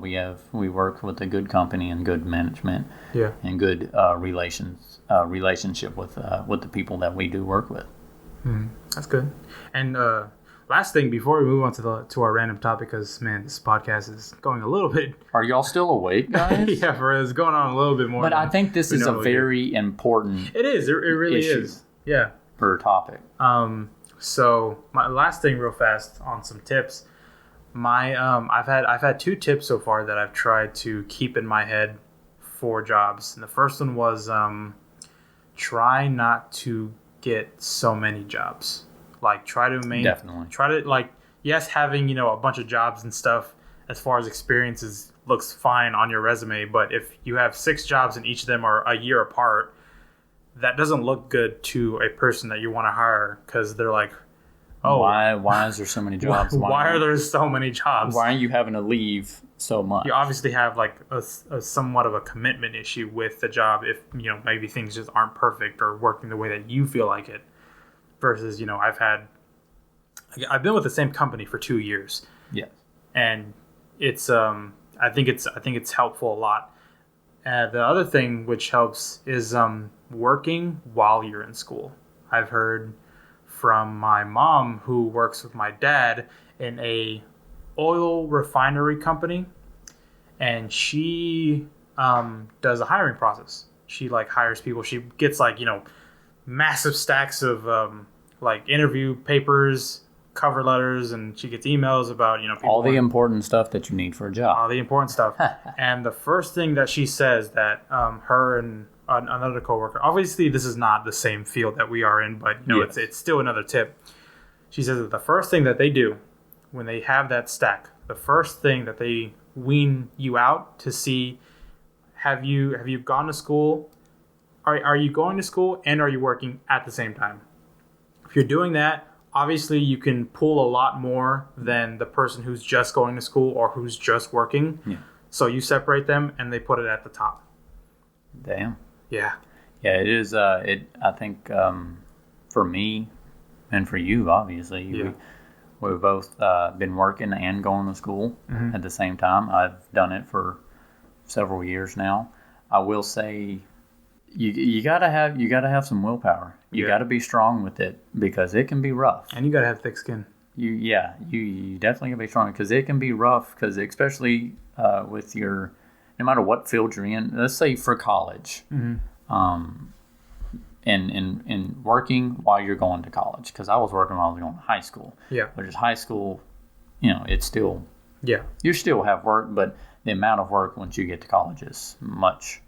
we work with a good company and good management, and good relationship with the people that we do work with. That's good. And last thing before we move on to our random topic, because man, this podcast is going a little bit. Are y'all still awake, guys? It's going on a little bit more. But I think this is a very important. It is. It really is. Yeah. Per topic. So my last thing, real fast, on some tips. I've had 2 tips so far that I've tried to keep in my head for jobs. And the first one was try not to get so many jobs. Like yes, having a bunch of jobs and stuff as far as experiences looks fine on your resume, but if you have 6 jobs and each of them are a year apart, that doesn't look good to a person that you want to hire, because they're like, oh, why is there so many jobs? Why are there so many jobs? Why are you having to leave so much? You obviously have like a somewhat of a commitment issue with the job if maybe things just aren't perfect or working the way that you feel like it. Versus I've been with the same company for 2 years. Yeah, and it's I think it's helpful a lot. The other thing which helps is working while you're in school. I've heard from my mom, who works with my dad in a oil refinery company, and she does a hiring process. She hires people. She gets massive stacks of interview papers, cover letters, and she gets emails about people all the important stuff that you need for a job. All the important stuff. And the first thing that she says that her and another coworker, obviously this is not the same field that we are in, but it's still another tip. She says that the first thing that they do when they have that stack, the first thing that they wean you out to see, have you gone to school? Are you going to school and are you working at the same time? If you're doing that, obviously you can pull a lot more than the person who's just going to school or who's just working. Yeah. So you separate them and they put it at the top. Damn. Yeah. Yeah, it is. I think for me and for you, obviously, we've both been working and going to school at the same time. I've done it for several years now. I will say, you gotta have some willpower. You gotta be strong with it, because it can be rough. And you gotta have thick skin. You definitely gotta be strong, because it can be rough. Because especially with no matter what field you're in, let's say for college, and working while you're going to college. Because I was working while I was going to high school. Yeah. Which is high school, it's still you still have work, but the amount of work once you get to college is much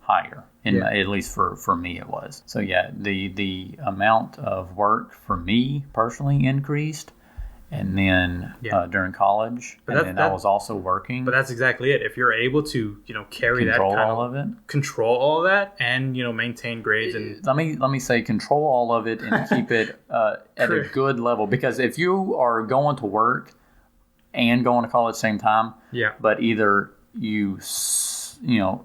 higher. At least for me it was. So the amount of work for me personally increased, and then during college, I was also working. But that's exactly it. If you're able to carry control all of it, and maintain grades, and let me say control all of it and keep it at a good level. Because if you are going to work and going to college at the same time, but either you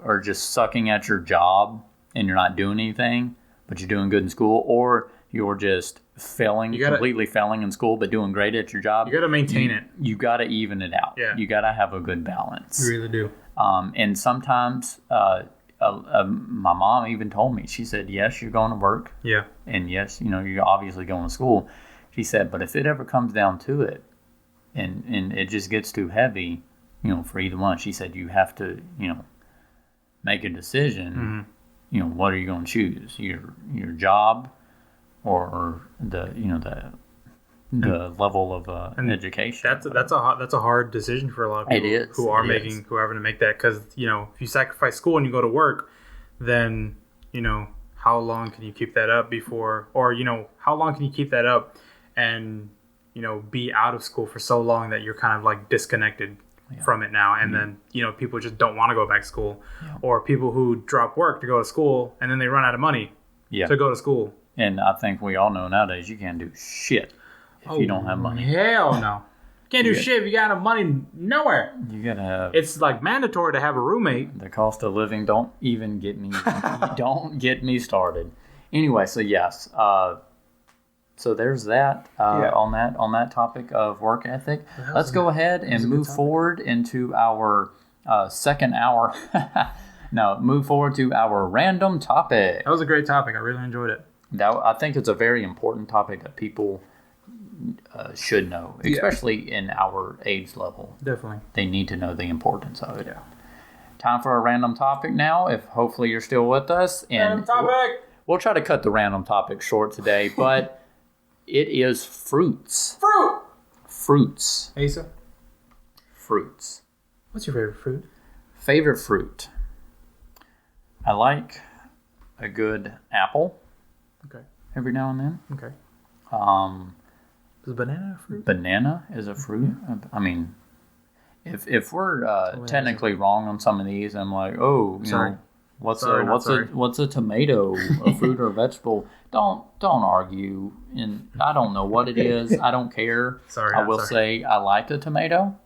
are just sucking at your job and you're not doing anything, but you're doing good in school, or you're just completely failing in school but doing great at your job. You got to maintain it. You got to even it out. Yeah. You got to have a good balance. You really do. And sometimes my mom even told me, she said, yes, you're going to work. Yeah. And yes, you're obviously going to school. She said, but if it ever comes down to it and it just gets too heavy, for either one, she said, you have to, make a decision. Mm-hmm. What are you going to choose? Your job or the level of education. That's a hard decision for a lot of people. It is. who are having to make that, because if you sacrifice school and you go to work, then how long can you keep that up how long can you keep that up and be out of school for so long that you're kind of like disconnected from it now, and then people just don't want to go back to school, or people who drop work to go to school and then they run out of money to go to school. And I think we all know nowadays you can't do shit if you don't have money. Hell no. Can't do shit if you got no money nowhere. You gotta have. It's like mandatory to have a roommate. The cost of living, don't even get me. Don't get me started. Anyway, so yes, so there's that on that topic of work ethic. Let's go ahead and move forward into our second hour. No, move forward to our random topic. That was a great topic. I really enjoyed it. I think it's a very important topic that people should know, especially in our age level. Definitely. They need to know the importance of it. Yeah. Time for a random topic now, if hopefully you're still with us. And random topic! We'll try to cut the random topic short today, but it is fruits. Fruits. Asa? Fruits. What's your favorite fruit? Favorite fruit. I like a good apple. Okay. Every now and then. Okay. Is banana a fruit? Banana is a fruit. I mean, if we're technically wrong on some of these, I'm like, what's a tomato, a fruit or a vegetable? Don't argue. And I don't know what it is. I don't care. I will say I like a tomato.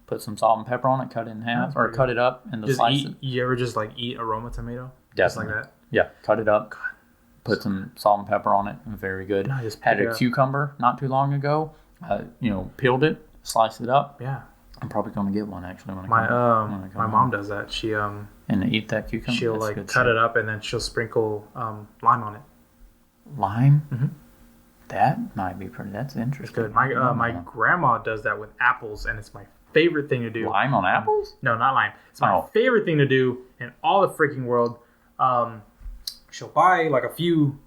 Put some salt and pepper on it, cut it in half, or cut it up and slice it. You ever just eat aroma tomato? Definitely. Just like that? Yeah, cut it up. God. Put some salt and pepper on it. Very good. Had a cucumber not too long ago. Peeled it, sliced it up. Yeah. I'm probably going to get one actually when I come. My mom does that. She and eat that cucumber. She'll cut it up and then she'll sprinkle lime on it. Lime? Mm-hmm. That might be pretty. That's interesting. It's good. My grandma does that with apples, and it's my favorite thing to do. Lime on apples? No, not lime. It's my favorite thing to do in all the freaking world. She'll buy like a few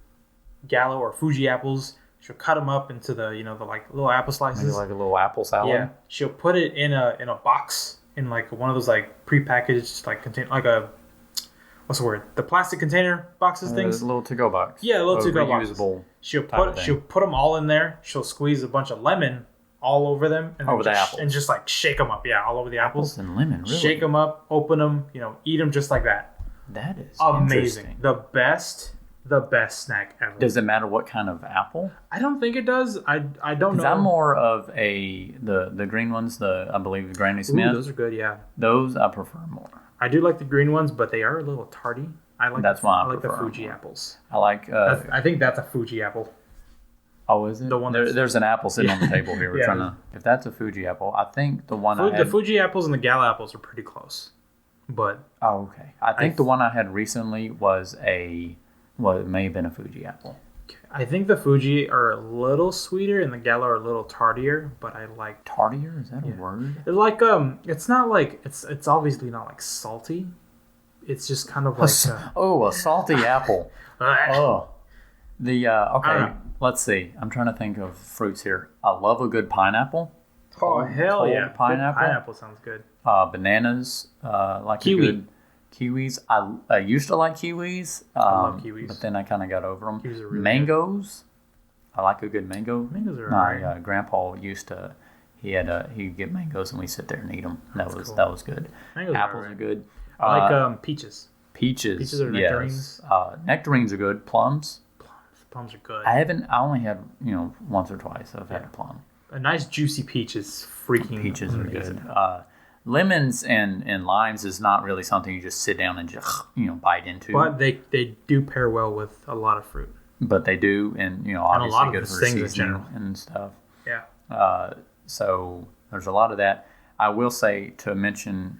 Gallo or Fuji apples. She'll cut them up into the like little apple slices. Maybe like a little apple salad. Yeah. She'll put it in a box, in like one of those like prepackaged what's the word? The plastic container boxes things. A little to-go box. Yeah, a little to-go box. She'll put them all in there. She'll squeeze a bunch of lemon all over them and over the apples and just like shake them up. Yeah, all over the apples and lemon. Really? Shake them up, open them. Eat them just like that. That is amazing. The best snack ever. Does it matter what kind of apple? I don't think it does. I don't know. I'm more of the green ones. I believe the Granny Smith. Ooh, those are good. Yeah. Those I prefer more. I do like the green ones, but they are a little tardy. I like the Fuji apples. I like. I think that's a Fuji apple. Oh, is it? The one there's an apple sitting on the table here. We're trying to. If that's a Fuji apple, I think the one the Fuji apples and the Gallo apples are pretty close. But okay, I think the one I had recently was it may have been a Fuji apple. I think the Fuji are a little sweeter and the Gallo are a little tardier, but I like tardier. Is that a word? It's like it's not like it's obviously not like salty. It's just kind of like a salty apple. Oh, okay. Let's see. I'm trying to think of fruits here. I love a good pineapple. Oh hell yeah! Pineapple. Pineapple sounds good. Bananas, like good kiwis. I used to like kiwis. I love kiwis, but then I kind of got over them. Kiwis are really mangoes. Good. I like a good mango. Mangoes are my grandpa used to. He'd get mangoes and we sit there and eat them. That was good. Mangoes Apples are good. I like peaches. Peaches are nectarines. Yes. Nectarines are good. Plums are good. I only had once or twice I've had a plum. A nice juicy peach is freaking peaches amazing. Are good. Lemons and limes is not really something you just sit down and just bite into. But they do pair well with a lot of fruit. But they do, and obviously and a lot good of for things in seasoning general and stuff. Yeah. So there's a lot of that. I will say to mention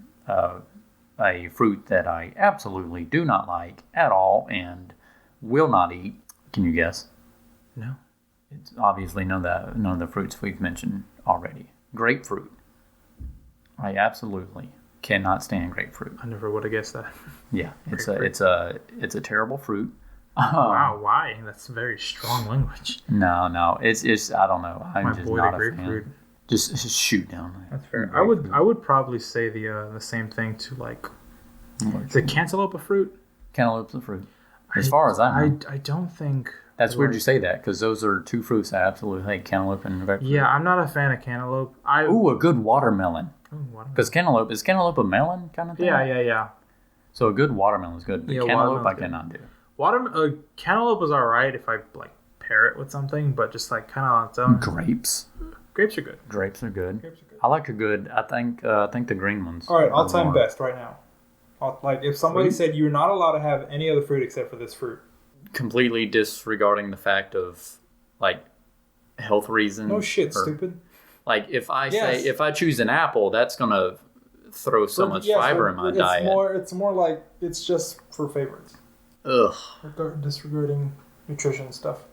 a fruit that I absolutely do not like at all and will not eat. Can you guess? No. It's obviously none of the fruits we've mentioned already. Grapefruit. I absolutely cannot stand grapefruit. I never would have guessed that. Yeah, it's a terrible fruit. Wow, why? That's very strong language. No, it's I don't know. I'm My just boy, not the a grapefruit. fan. Just shoot down. That's fair. I would probably say the same thing to like. Is it cantaloupe a fruit? Cantaloupe's a fruit. As far as I know. I don't think. That's weird you say that, because those are two fruits I absolutely hate, cantaloupe and grapefruit. Yeah, I'm not a fan of cantaloupe. Ooh, a good watermelon. Watermelon. Because is cantaloupe a melon kind of thing? Yeah. So a good watermelon is good, but Yeah, cantaloupe I watermelon's cannot do. Cantaloupe is alright if I like pair it with something, but just like kind of on its own. Grapes. Grapes are good. Grapes are good. I like a good. I think the green ones. All right, I'll are time more- best right now. Like if somebody said you're not allowed to have any other fruit except for this fruit. Completely disregarding the fact of like health reasons. No shit, or- stupid. Like if I Yes. say if I choose an apple, that's gonna throw so much fiber in my diet. It's more like it's just for favorites. Ugh. Disregarding nutrition stuff.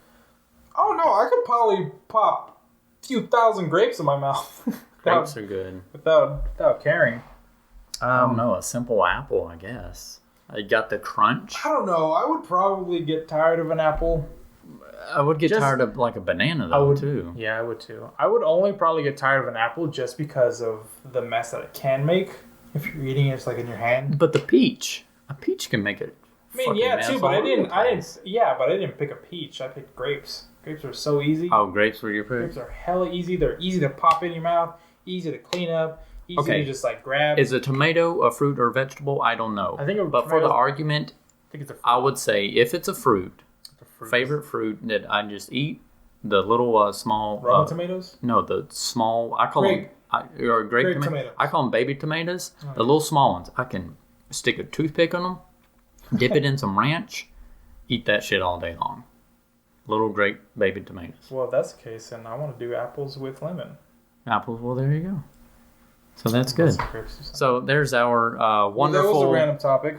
Oh no, I could probably pop a few thousand grapes in my mouth. Grapes are good. Without caring. I don't know, a simple apple, I guess. I got the crunch. I don't know. I would probably get tired of an apple. I would get Just- tired of like a banana though too. Yeah, I would too. I would only probably get tired of an apple just because of the mess that it can make if you're eating it just like in your hand. But a peach can make it. I mean, fucking yeah, mess too, all but over the place. but I didn't pick a peach. I picked grapes. Grapes are so easy. Oh, grapes were your pick? Grapes are hella easy. They're easy to pop in your mouth, easy to clean up, easy Okay. to just like grab. Is a tomato a fruit or vegetable? I don't know. I think a but for the tomato- argument, I think it's a fruit. I would say if it's a fruit, fruit. favorite fruit that I just eat, the little small. Roman tomatoes? No, the small. I call Grape. them. Or grape Grape tomato. tomatoes. I call them baby tomatoes. The little small ones. I can stick a toothpick on them, dip it in some ranch, eat that shit all day long. Little grape baby tomatoes. Well, if that's the case, then I want to do apples with lemon. Apples. Well, there you go. So that's good. Some grapes or something. So there's our wonderful That was a random topic.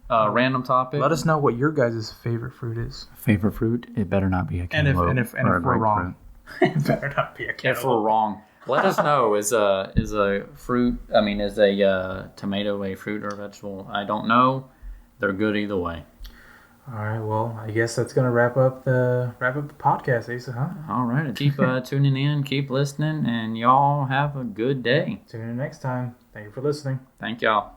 random topic. Let us know what your guys' favorite fruit is. Favorite fruit? It better not be a And if cantaloupe or a we're wrong, grapefruit. it better not be a If cantaloupe. we're wrong, let us know. Is a fruit? I mean, is a tomato a fruit or a vegetable? I don't know. They're good either way. All right, well, I guess that's gonna wrap up the podcast, Asa, huh? All right. Keep tuning in. Keep listening, and y'all have a good day. Tune in next time. Thank you for listening. Thank y'all.